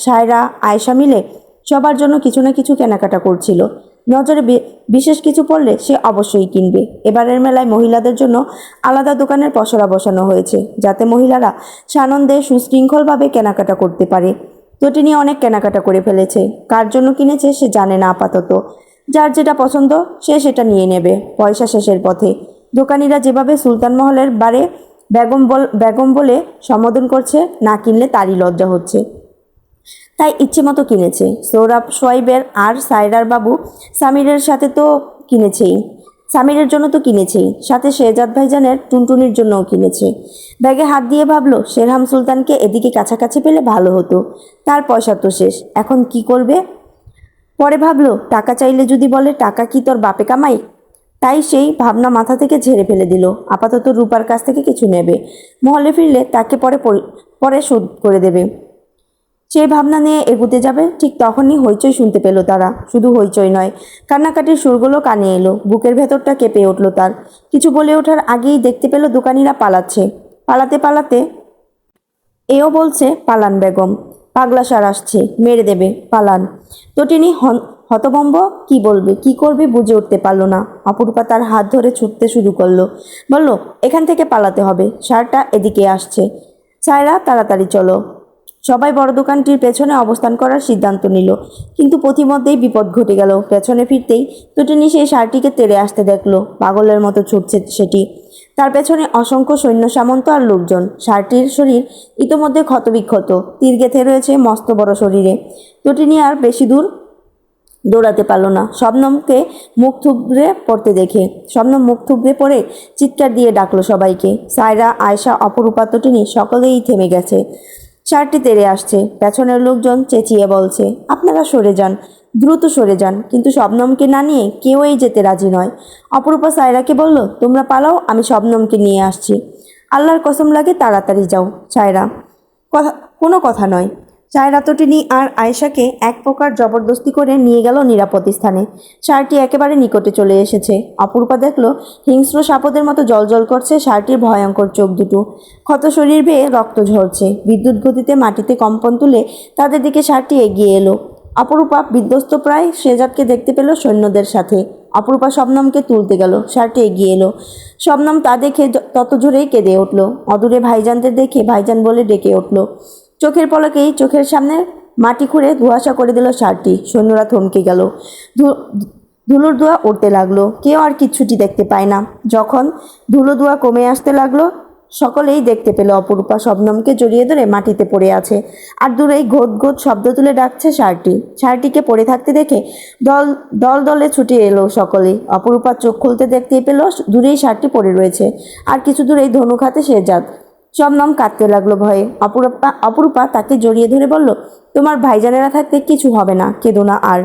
সায়রা, আয়েশা মিলে সবার জন্য কিছু না কিছু কেনাকাটা করছিল। নজরে বিশেষ কিছু পড়লে সে অবশ্যই কিনবে। এবারের মেলায় মহিলাদের জন্য আলাদা দোকানের পসরা বসানো হয়েছে, যাতে মহিলারা সানন্দে সুশৃঙ্খলভাবে কেনাকাটা করতে পারে। তটিনী অনেক কেনাকাটা করে ফেলেছে। কার জন্য কিনেছে সে জানে না আপাতত। যার যেটা পছন্দ সে সেটা নিয়ে নেবে পয়সা শেষের পথে। দোকানিরা যেভাবে সুলতান মহলের বারে বেগম বলে সম্বোধন করছে, না কিনলে তারই লজ্জা হচ্ছে। তাই ইচ্ছে মতো কিনেছে। সৌরভ, শোয়েবের আর সায়রার বাবু সামিরের সাথে তো কিনেছেই, সামিরের জন্য তো কিনেছেই, সাথে শেহজাদ ভাইজানের টুনটুনির জন্যও কিনেছে। ব্যাগে হাত দিয়ে ভাবলো শেরহাম সুলতানকে এদিকে কাছাকাছি পেলে ভালো হতো। তার পয়সা তো শেষ, এখন কি করবে? পরে ভাবলো টাকা চাইলে যদি বলে টাকা কি তোর বাপে কামাই, তাই সেই ভাবনা মাথা থেকে ঝেড়ে ফেলে দিল। আপাতত রূপার কাছ থেকে কিছু নেবে, মহলে ফিরলে তাকে পরে শোধ করে দেবে, সেই ভাবনা নিয়ে এগুতে যাবে। ঠিক তখনই হইচই শুনতে পেল তারা। শুধু হইচই নয়, কান্নাকাটির সুরগুলো কানে এলো। বুকের ভেতরটা কেঁপে উঠল তার। কিছু বলে ওঠার আগেই দেখতে পেল দোকানিরা পালাচ্ছে। পালাতে পালাতে এও বলছে পালান বেগম, পাগলা সার আসছে, মেরে দেবে, পালান। তটিনী হতভম্ব, কি বলবে কি করবে বুঝে উঠতে পারল না। অপরূপা তার হাত ধরে ছুটতে শুরু করলো, বলল এখান থেকে পালাতে হবে, সারটা এদিকে আসছে। সায়রা, তাড়াতাড়ি চলো। সবাই বড় দোকানটির পেছনে অবস্থান করার সিদ্ধান্ত নিল, কিন্তু পথিমধ্যেই বিপদ ঘটে গেল। পেছনে ফিরতেই তটিনী সেই ষাঁড়টিকে তেড়ে আসতে দেখলো। পাগলের মতো ছুটছে সেটি, তার পেছনে অসংখ্য সৈন্য সামন্ত আর লোকজন। ষাঁড়টির শরীর ইতোমধ্যে ক্ষতবিক্ষত, তীর গেঁথে রয়েছে মস্ত বড় শরীরে। তটিনী আর বেশি দূর দৌড়াতে পারল না। শবনমকে মুখ থুবড়ে পড়তে দেখে শবনম মুখ থুবড়ে পড়ে চিৎকার দিয়ে ডাকলো সবাইকে। সায়রা, আয়শা, অপরূপা, তটিনী সকলেই থেমে গেছে। ষাঁড়টি তেড়ে আসছে, পেছনের লোকজন চেঁচিয়ে বলছে আপনারা সরে যান, দ্রুত সরে যান। কিন্তু শবনমকে না নিয়ে কেউই যেতে রাজি নয়। অপরূপা সায়রাকে বলল তোমরা পালাও, আমি শবনমকে নিয়ে আসছি। আল্লাহর কসম লাগে তাড়াতাড়ি যাও। সায়রা, কোনো কথা নয়। সায়রা, তটিনী আর আয়েশাকে এক প্রকার জবরদস্তি করে নিয়ে গেল নিরাপদ স্থানে। ষাঁড়টি একেবারে নিকটে চলে এসেছে। অপরূপা দেখল হিংস্র সাপদের মতো জলজল করছে ষাঁড়টির ভয়ঙ্কর চোখ দুটো। ক্ষত শরীর বেয়ে রক্ত ঝরছে। বিদ্যুৎ গতিতে মাটিতে কম্পন তুলে তাদের দিকে ষাঁড়টি এগিয়ে এলো। অপরূপা বিধ্বস্ত প্রায় শেহজাদকে দেখতে পেল সৈন্যদের সাথে। অপরূপা শবনমকে তুলতে গেল, ষাঁড়টি এগিয়ে এলো। শবনম তা দেখে তত জোরেই কেঁদে উঠল। অদূরে ভাইজানদের দেখে ভাইজান বলে ডেকে উঠল। চোখের পলকেই চোখের সামনে মাটি খুঁড়ে ধোঁয়াশা করে দিল ষাঁড়টি। সৈন্যরা থমকে গেল। ধুলোর ধোঁয়া উঠতে লাগলো, কেউ আর কিচ্ছুটি দেখতে পায় না। যখন ধুলো ধোঁয়া কমে আসতে লাগলো, সকলেই দেখতে পেল অপরূপা শবনমকে জড়িয়ে ধরে মাটিতে পড়ে আছে, আর দূরেই ঘোট ঘোট শব্দ তুলে ডাকছে ষাঁড়টি। ষাঁড়টিকে পড়ে থাকতে দেখে দলে ছুটে এলো সকলে। অপরূপার চোখ খুলতে দেখতেই পেল দূরেই ষাঁড়টি পড়ে রয়েছে, আর কিছু দূরেই ধনুক হাতে শেহজাদ। শবনম কাঁদতে লাগলো ভয়ে। অপরূপা তাকে জড়িয়ে ধরে বলল তোমার ভাইজানেরা থাকতে কিছু হবে না, কেঁদো না আর।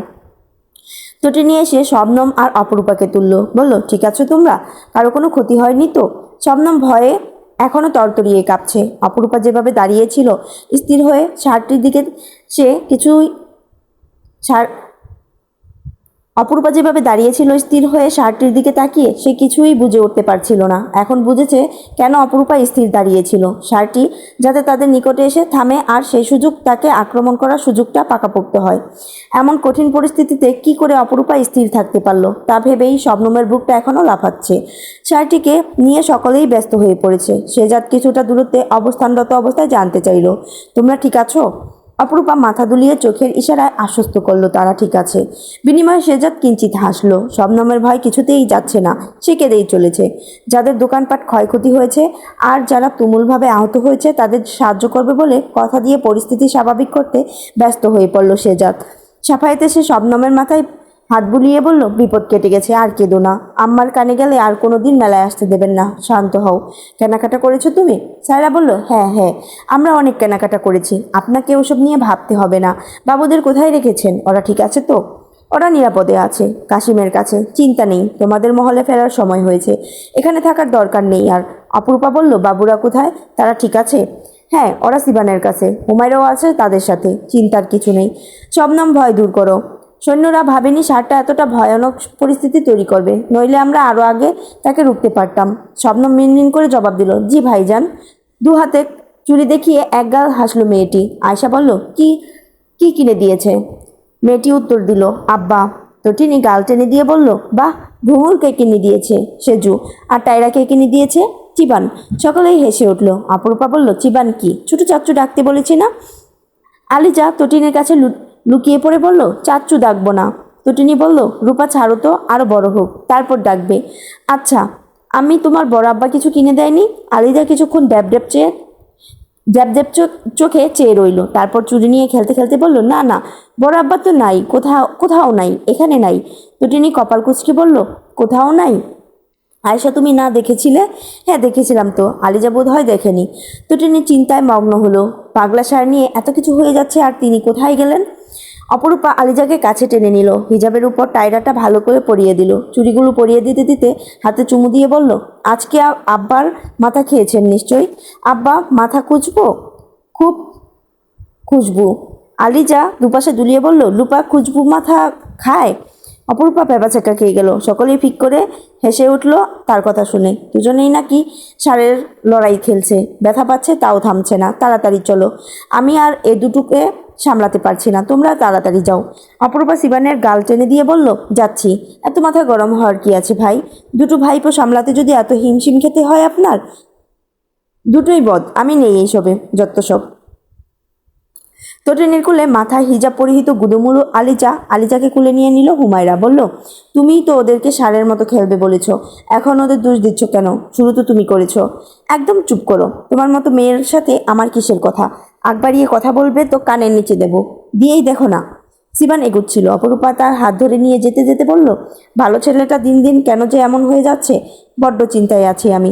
তটিনী এসে শবনম আর অপরূপাকে তুলল, বলল ঠিক আছে তোমরা, কারো কোনো ক্ষতি হয়নি তো? শবনম ভয়ে এখনো তরতরিয়ে কাঁপছে। অপরূপা যেভাবে দাঁড়িয়েছিল স্থির হয়ে ষাঁড়টির দিকে, সে কিছুই অপরূপা যেভাবে দাঁড়িয়েছিল স্থির হয়ে ষাঁড়টির দিকে তাকিয়ে, সে কিছুই বুঝে উঠতে পারছিল না। এখন বুঝেছে কেন অপরূপা স্থির দাঁড়িয়েছিল। ষাঁড়টি যাতে তাদের নিকটে এসে থামে, আর সেই সুযোগ তাকে আক্রমণ করার সুযোগটা পাকাপোক্ত হয়। এমন কঠিন পরিস্থিতিতে কি করে অপরূপা স্থির থাকতে পারল তা ভেবেই শবনমের বুকটা এখনও লাফাচ্ছে। ষাঁড়টিকে নিয়ে সকলেই ব্যস্ত হয়ে পড়েছে। শেহজাদ কিছুটা দূরত্বে অবস্থানরত অবস্থায় জানতে চাইল তোমরা ঠিক আছো? অপরূপা মাথা দুলিয়ে চোখের ইশারায় আশ্বস্ত করলো তারা ঠিক আছে। বিনিময়ে শেহজাদ কিঞ্চিত হাসলো। শবনমের ভয় কিছুতেই যাচ্ছে না, সে কেঁদেই চলেছে। যাদের দোকানপাট ক্ষয়ক্ষতি হয়েছে আর যারা তুমুলভাবে আহত হয়েছে তাদের সাহায্য করবে বলে কথা দিয়ে পরিস্থিতি স্বাভাবিক করতে ব্যস্ত হয়ে পড়ল শেহজাদ। সাফায়েতে সে শবনমের মাথায় হাত বুলিয়ে বলল বিপদ কেটে গেছে, আর কেঁদো না। আম্মার কানে গেলে আর কোনো দিন মেলায় আসতে দেবেন না, শান্ত হও। কেনাকাটা করেছো তুমি? সায়রা বলল হ্যাঁ হ্যাঁ, আমরা অনেক কেনাকাটা করেছি, আপনাকে ওসব নিয়ে ভাবতে হবে না। বাবুদের কোথায় রেখেছেন? ওরা ঠিক আছে তো? ওরা নিরাপদে আছে কাশিমের কাছে, চিন্তা নেই। তোমাদের মহলে ফেরার সময় হয়েছে, এখানে থাকার দরকার নেই আর। অপরূপা বলল বাবুরা কোথায়? তারা ঠিক আছে? হ্যাঁ, ওরা সিবানের কাছে, হুমায়রাও আছে তাদের সাথে, চিন্তার কিছু নেই। শবনম, ভয় দূর করো। সৈন্যরা ভাবেনি ষাঁড়টা এতটা ভয়ানক পরিস্থিতি তৈরি করবে, নইলে আমরা আরও আগে তাকে রুখতে পারতাম। শবনম মিনমিন করে জবাব দিল জি ভাইজান। দু হাতে চুড়ি দেখিয়ে একগাল হাসলো মেয়েটি। আয়শা বলল কি কি কিনে দিয়েছে? মেয়েটি উত্তর দিল আব্বা। তটিনী গাল টেনে দিয়ে বলল বাহ, ভুমুলকে কিনে দিয়েছে সেজু, আর টায়রাকে কিনে দিয়েছে চিবান। সকলেই হেসে উঠল। অপরূপা বলল চিবান কি? ছোট চাচ্চু ডাকতে বলেছি না? আলিজা তটিনের কাছে লুকিয়ে পড়ে বলল চাচ্চু ডাকবো না। তটিনী বলল রূপা ছাড়ো তো, আরো বড় হোক তারপর ডাকবে। আচ্ছা, আমি তোমার বড় আব্বা কিছু কিনে দেয়নি? আলিজা কিছুক্ষণ ড্যাব ড্যাব চেয়ে চোখে চেয়ে রইল। তারপর চুড়ি নিয়ে খেলতে খেলতে বলল, না না, বড় আব্বা তো নাই, কোথাও নাই, এখানে নাই। তটিনী কপাল কুঁচকে বলল, কোথাও নাই? আয়েশা, তুমি না দেখেছিলে? হ্যাঁ দেখেছিলাম তো, আলিজা বোধ হয় দেখেনি। তটিনী চিন্তায় মগ্ন হলো। পাগলা সার নিয়ে এত কিছু হয়ে যাচ্ছে, আর তিনি কোথায় গেলেন? অপরূপা আলিজাকে কাছে টেনে নিল, হিজাবের উপর টায়রাটা ভালো করে পরিয়ে দিল। চুড়িগুলো পরিয়ে দিতে দিতে হাতে চুমু দিয়ে বলল, আজকে আব্বার মাথা খেয়েছেন নিশ্চয়ই। আব্বা মাথা খুঁজবো? খুব খুশবু। আলিজা দুপাশে দুলিয়ে বলল, লুপা খুশবু মাথা খায়? অপরূপা পেঁপা খেয়ে গেল। সকলেই ফিক করে হেসে উঠল তার কথা শুনে। দুজনেই নাকি ষাঁড়ের লড়াই খেলছে, ব্যথা পাচ্ছে তাও থামছে না। তাড়াতাড়ি চলো, আমি আর এ দুটোকে সামলাতে পারছি না, তোমরা তাড়াতাড়ি যাও। অপরূপা সিবানের গাল টেনে দিয়ে বলল, যাচ্ছি। এত মাথা গরম হওয়ার কি আছে ভাই? দুটো ভাইপো সামলাতে যদি এত হিমশিম খেতে হয় আপনার? দুটোই বদ, আমি নেই এইসবে, যত সব। তটিনীর কুলে মাথায় হিজাব পরিহিত গুদুমুলু আলিজাকে কুলে নিয়ে নিল হুমায়রা। বলল, তুমিই তো ওদেরকে ষাঁড়ের মতো খেলবে বলেছ, এখন ওদের দোষ দিচ্ছ কেন? শুরু তো তুমি করেছ। একদম চুপ করো, তোমার মতো মেয়ের সাথে আমার কিসের কথা? আগ বাড়িয়ে কথা বলবে তো কানের নিচে দেব, দিয়েই দেখো না। সিবান এগুচ্ছিল, অপরূপা তার হাত ধরে নিয়ে যেতে যেতে বলল, ভালো ছেলেটা দিন দিন কেন যে এমন হয়ে যাচ্ছে, বড্ড চিন্তায় আছি আমি।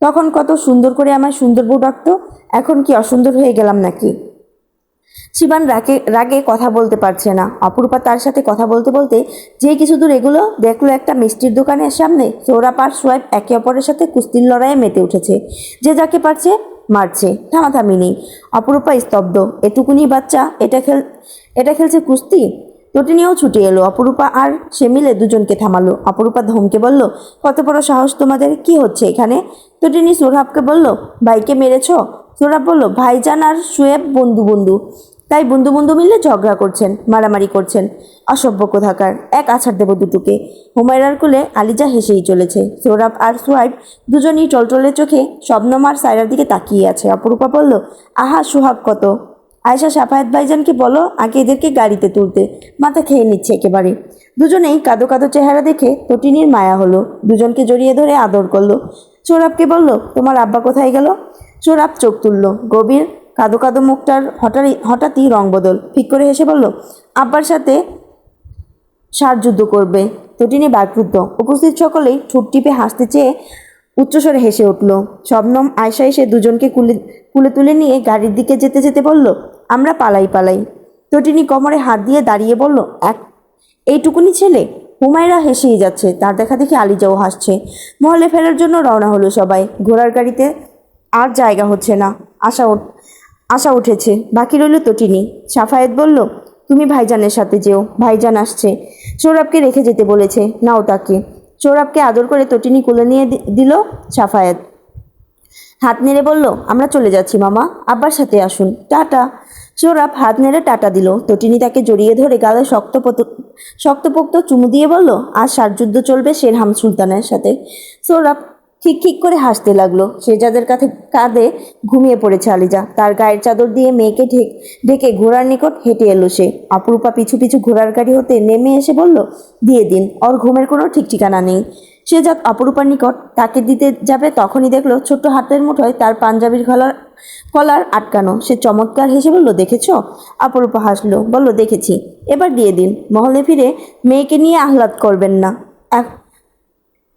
তখন কত সুন্দর করে আমার সুন্দর বউ ডাকতো, এখন কি অসুন্দর হয়ে গেলাম নাকি? শিবান রাগে কথা বলতে পারছে না। অপরূপা তার সাথে কথা বলতে বলতে যেই কিছু দূর এগুলো দেখলো একটা মিষ্টির দোকানের সামনে সৌরভ আর সোয়েব একে অপরের সাথে কুস্তির লড়াইয়ে মেতে উঠেছে। যে যাকে পারছে মারছে, থামাথামি নেই। অপরূপা স্তব্ধ। এটুকুনি বাচ্চা এটা খেলছে কুস্তি? তটিনীও ছুটে এলো। অপরূপা আর সে মিলে দুজনকে থামালো। অপরূপা ধমকে বলল, কত বড় সাহস তোমাদের, কি হচ্ছে এখানে? তটিনী সৌরভকে বলল, ভাইকে মেরেছ? সৌরভ বলল, ভাইজান আর সোয়েব বন্ধু বন্ধু, তাই বন্ধু বন্ধু মিলে ঝগড়া করছেন, মারামারি করছেন। অসভ্য কোথাকার, এক আছাড় দেব দুটোকে। হুমায়রার কোলে আলিজা হেসেই চলেছে। সৌরভ আর সোয়াইব দুজনই টলটলে চোখে শবনম আর সায়রার দিকে তাকিয়ে আছে। অপরূপা বলল, আহা সোহাগ কত! আয়েশা, সাফায়েত ভাইজানকে বলো আগে এদেরকে গাড়িতে তুলতে, মাথা খেয়ে নিচ্ছে একেবারে। দুজনেই কাদো কাদো চেহারা দেখে তটিনীর মায়া হলো, দুজনকে জড়িয়ে ধরে আদর করলো। সৌরভকে বলল, তোমার আব্বা কোথায় গেল? সৌরভ চোখ তুলল। গভীর কাদো কাদো মুখটার হঠাৎই রং বদল। ঠিক করে হেসে বলল, আব্বার সাথে ষাঁড় যুদ্ধ করবে। তটিনী বাকরুদ্ধ। উপস্থিত সকলেই ঠোঁট টিপে হাসতে চেয়ে উচ্চস্বরে হেসে উঠল। শবনম আয়শা এসে দুজনকে কুলে তুলে নিয়ে গাড়ির দিকে যেতে যেতে বলল, আমরা পালাই। তটিনী কোমরে হাত দিয়ে দাঁড়িয়ে বলল, এইটুকুনি ছেলে? হুমায়রা হেসেই যাচ্ছে, তার দেখা দেখি আলিজাও হাসছে। মহলে ফেরার জন্য রওনা হলো সবাই। ঘোড়ার গাড়িতে আর জায়গা হচ্ছে না, আশা উঠেছে, বাকি রইল তটিনী। সাফায়েত বলল, তুমি ভাইজানের সাথে যেও, ভাইজান আসছে। সৌরভকে রেখে যেতে বলেছে, নাও তাকে। সৌরভকে আদর করে তটিনী কোলে নিয়ে দিল সাফায়েত। হাত নেড়ে বলল, আমরা চলে যাচ্ছি মামা, আব্বার সাথে আসুন, টাটা। সৌরভ হাত নেড়ে টাটা দিল। তটিনী তাকে জড়িয়ে ধরে গালে শক্তপোক্ত চুমু দিয়ে বলল, আজ ষাঁড়যুদ্ধ চলবে শেরহাম সুলতানের সাথে। সৌরভ খিক করে হাসতে লাগলো। শেহজাদের কাঁধে ঘুমিয়ে পড়েছে আলিজা। তার গায়ের চাদর দিয়ে মেয়েকে ঢেকে ঘোড়ার নিকট হেঁটে এলো সে। অপরূপা পিছু পিছু ঘোড়ার গাড়ি হতে নেমে এসে বলল, দিয়ে দিন, ওর ঘুমের কোনো ঠিক ঠিকানা নেই। শেহজাদ অপরূপার নিকট তাকে দিতে যাবে, তখনই দেখলো ছোট্ট হাতের মুঠোয় তার পাঞ্জাবির কলার আটকানো। সে চমৎকার হেসে বলল, দেখেছ? অপরূপা হাসলো, বলল, দেখেছি, এবার দিয়ে দিন। মহলে ফিরে মেয়েকে নিয়ে আহ্লাদ করবেন না,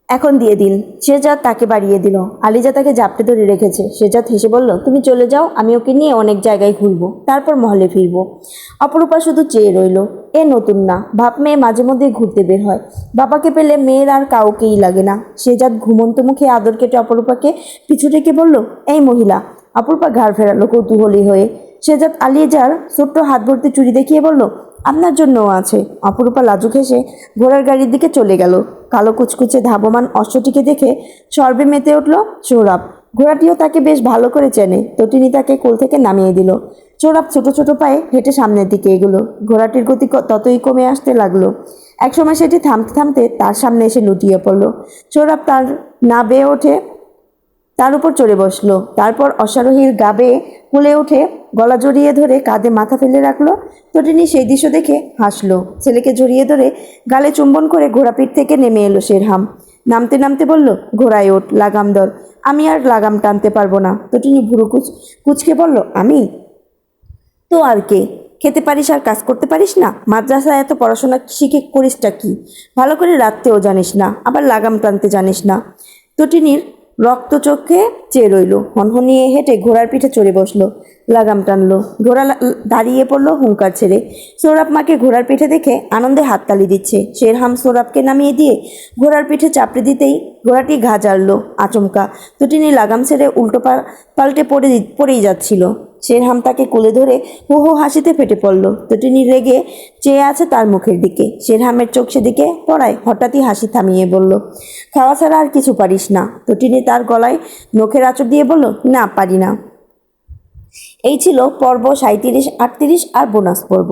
এখন দিয়ে দিন। শেহজাদ তাকে বাড়িয়ে দিল। আলিজা তাকে জাপটে ধরে রেখেছে। শেহজাদ হেসে বলল, তুমি চলে যাও, আমি ওকে নিয়ে অনেক জায়গায় ঘুরবো, তারপর মহলে ফিরবো। অপরূপা শুধু চেয়ে রইল। এ নতুন না, বাপ মেয়ে মাঝে মধ্যে ঘুরতে বের হয়। বাবাকে পেলে মেয়ের আর কাউকেই লাগে না। শেহজাদ ঘুমন্ত মুখে আদর কেটে অপরূপাকে পিছু থেকে বলল, এই মহিলা। অপরূপা ঘাড় ফেরালো কৌতূহলী হয়ে। শেহজাদ আলিজার ছোট্ট হাত ভর্তি চুড়ি দেখিয়ে বলল, আপনার জন্যও আছে। অপরূপা লাজুক হেসে ঘোড়ার গাড়ির দিকে চলে গেল। কালো কুচকুচে ধাবমান অশ্বটিকে দেখে সর্বে মেতে উঠল সৌরভ। ঘোড়াটিও তাকে বেশ ভালো করে চেনে। তটিনী তাকে কোল থেকে নামিয়ে দিল। সৌরভ ছোট ছোট পায়ে হেঁটে সামনের দিকে এগুলো। ঘোড়াটির গতি ততই কমে আসতে লাগলো। একসময় সেটি থামতে থামতে তার সামনে এসে লুটিয়ে পড়ল। সৌরভ তার না বেয়ে ওঠে তার উপর চড়ে বসলো। তারপর অশ্বারোহীর গা বেয়ে কুলে উঠে গলা জড়িয়ে ধরে কাঁধে মাথা ফেলে রাখলো। তটিনী সেই দৃশ্য দেখে হাসলো। ছেলেকে জড়িয়ে ধরে গালে চুম্বন করে ঘোড়াপিঠ থেকে নেমে এলো শেরহাম। নামতে নামতে বলল, ঘোড়ায় ওঠ, লাগাম ধর। আমি আর লাগাম টানতে পারবো না। তটিনী ভুরু কুচকে বলল, আমি? তো আর কে? খেতে পারিস আর কাজ করতে পারিস না? মাদ্রাসায় এত পড়াশোনা শিখে করিসটা কি? ভালো করে রাখতেও জানিস না, আবার লাগাম টানতে জানিস না। তটিনীর রক্ত চোখে চেয়ে রইল। হনহনিয়ে হেঁটে ঘোড়ার পিঠে চড়ে বসলো, লাগাম টানলো। ঘোড়া দাঁড়িয়ে পড়লো হুঙ্কার ছেড়ে। সৌরভ মাকে ঘোড়ার পিঠে দেখে আনন্দে হাততালি দিচ্ছে। শেরহাম সৌরভকে নামিয়ে দিয়ে ঘোড়ার পিঠে চাপড়ে দিতেই ঘোড়াটি ঘা ঝাড়ল আচমকা। তটিনী লাগাম ছেড়ে উল্টো পাল্টে পড়েই যাচ্ছিল। শেরহাম তাকে কোলে ধরে হো হো হাসিতে ফেটে পড়ল। তটিনী রেগে চেয়ে আছে তার মুখের দিকে। শেরহামের চোখ সেদিকে পড়ায় হঠাৎই হাসি থামিয়ে বলল, খাওয়া ছাড়া আর কিছু পারিস না? তটিনী তার গলায় নখের আঁচড় দিয়ে বলল, না, পারি না। এই ছিল পর্ব 37, 38 আর বোনাস পর্ব।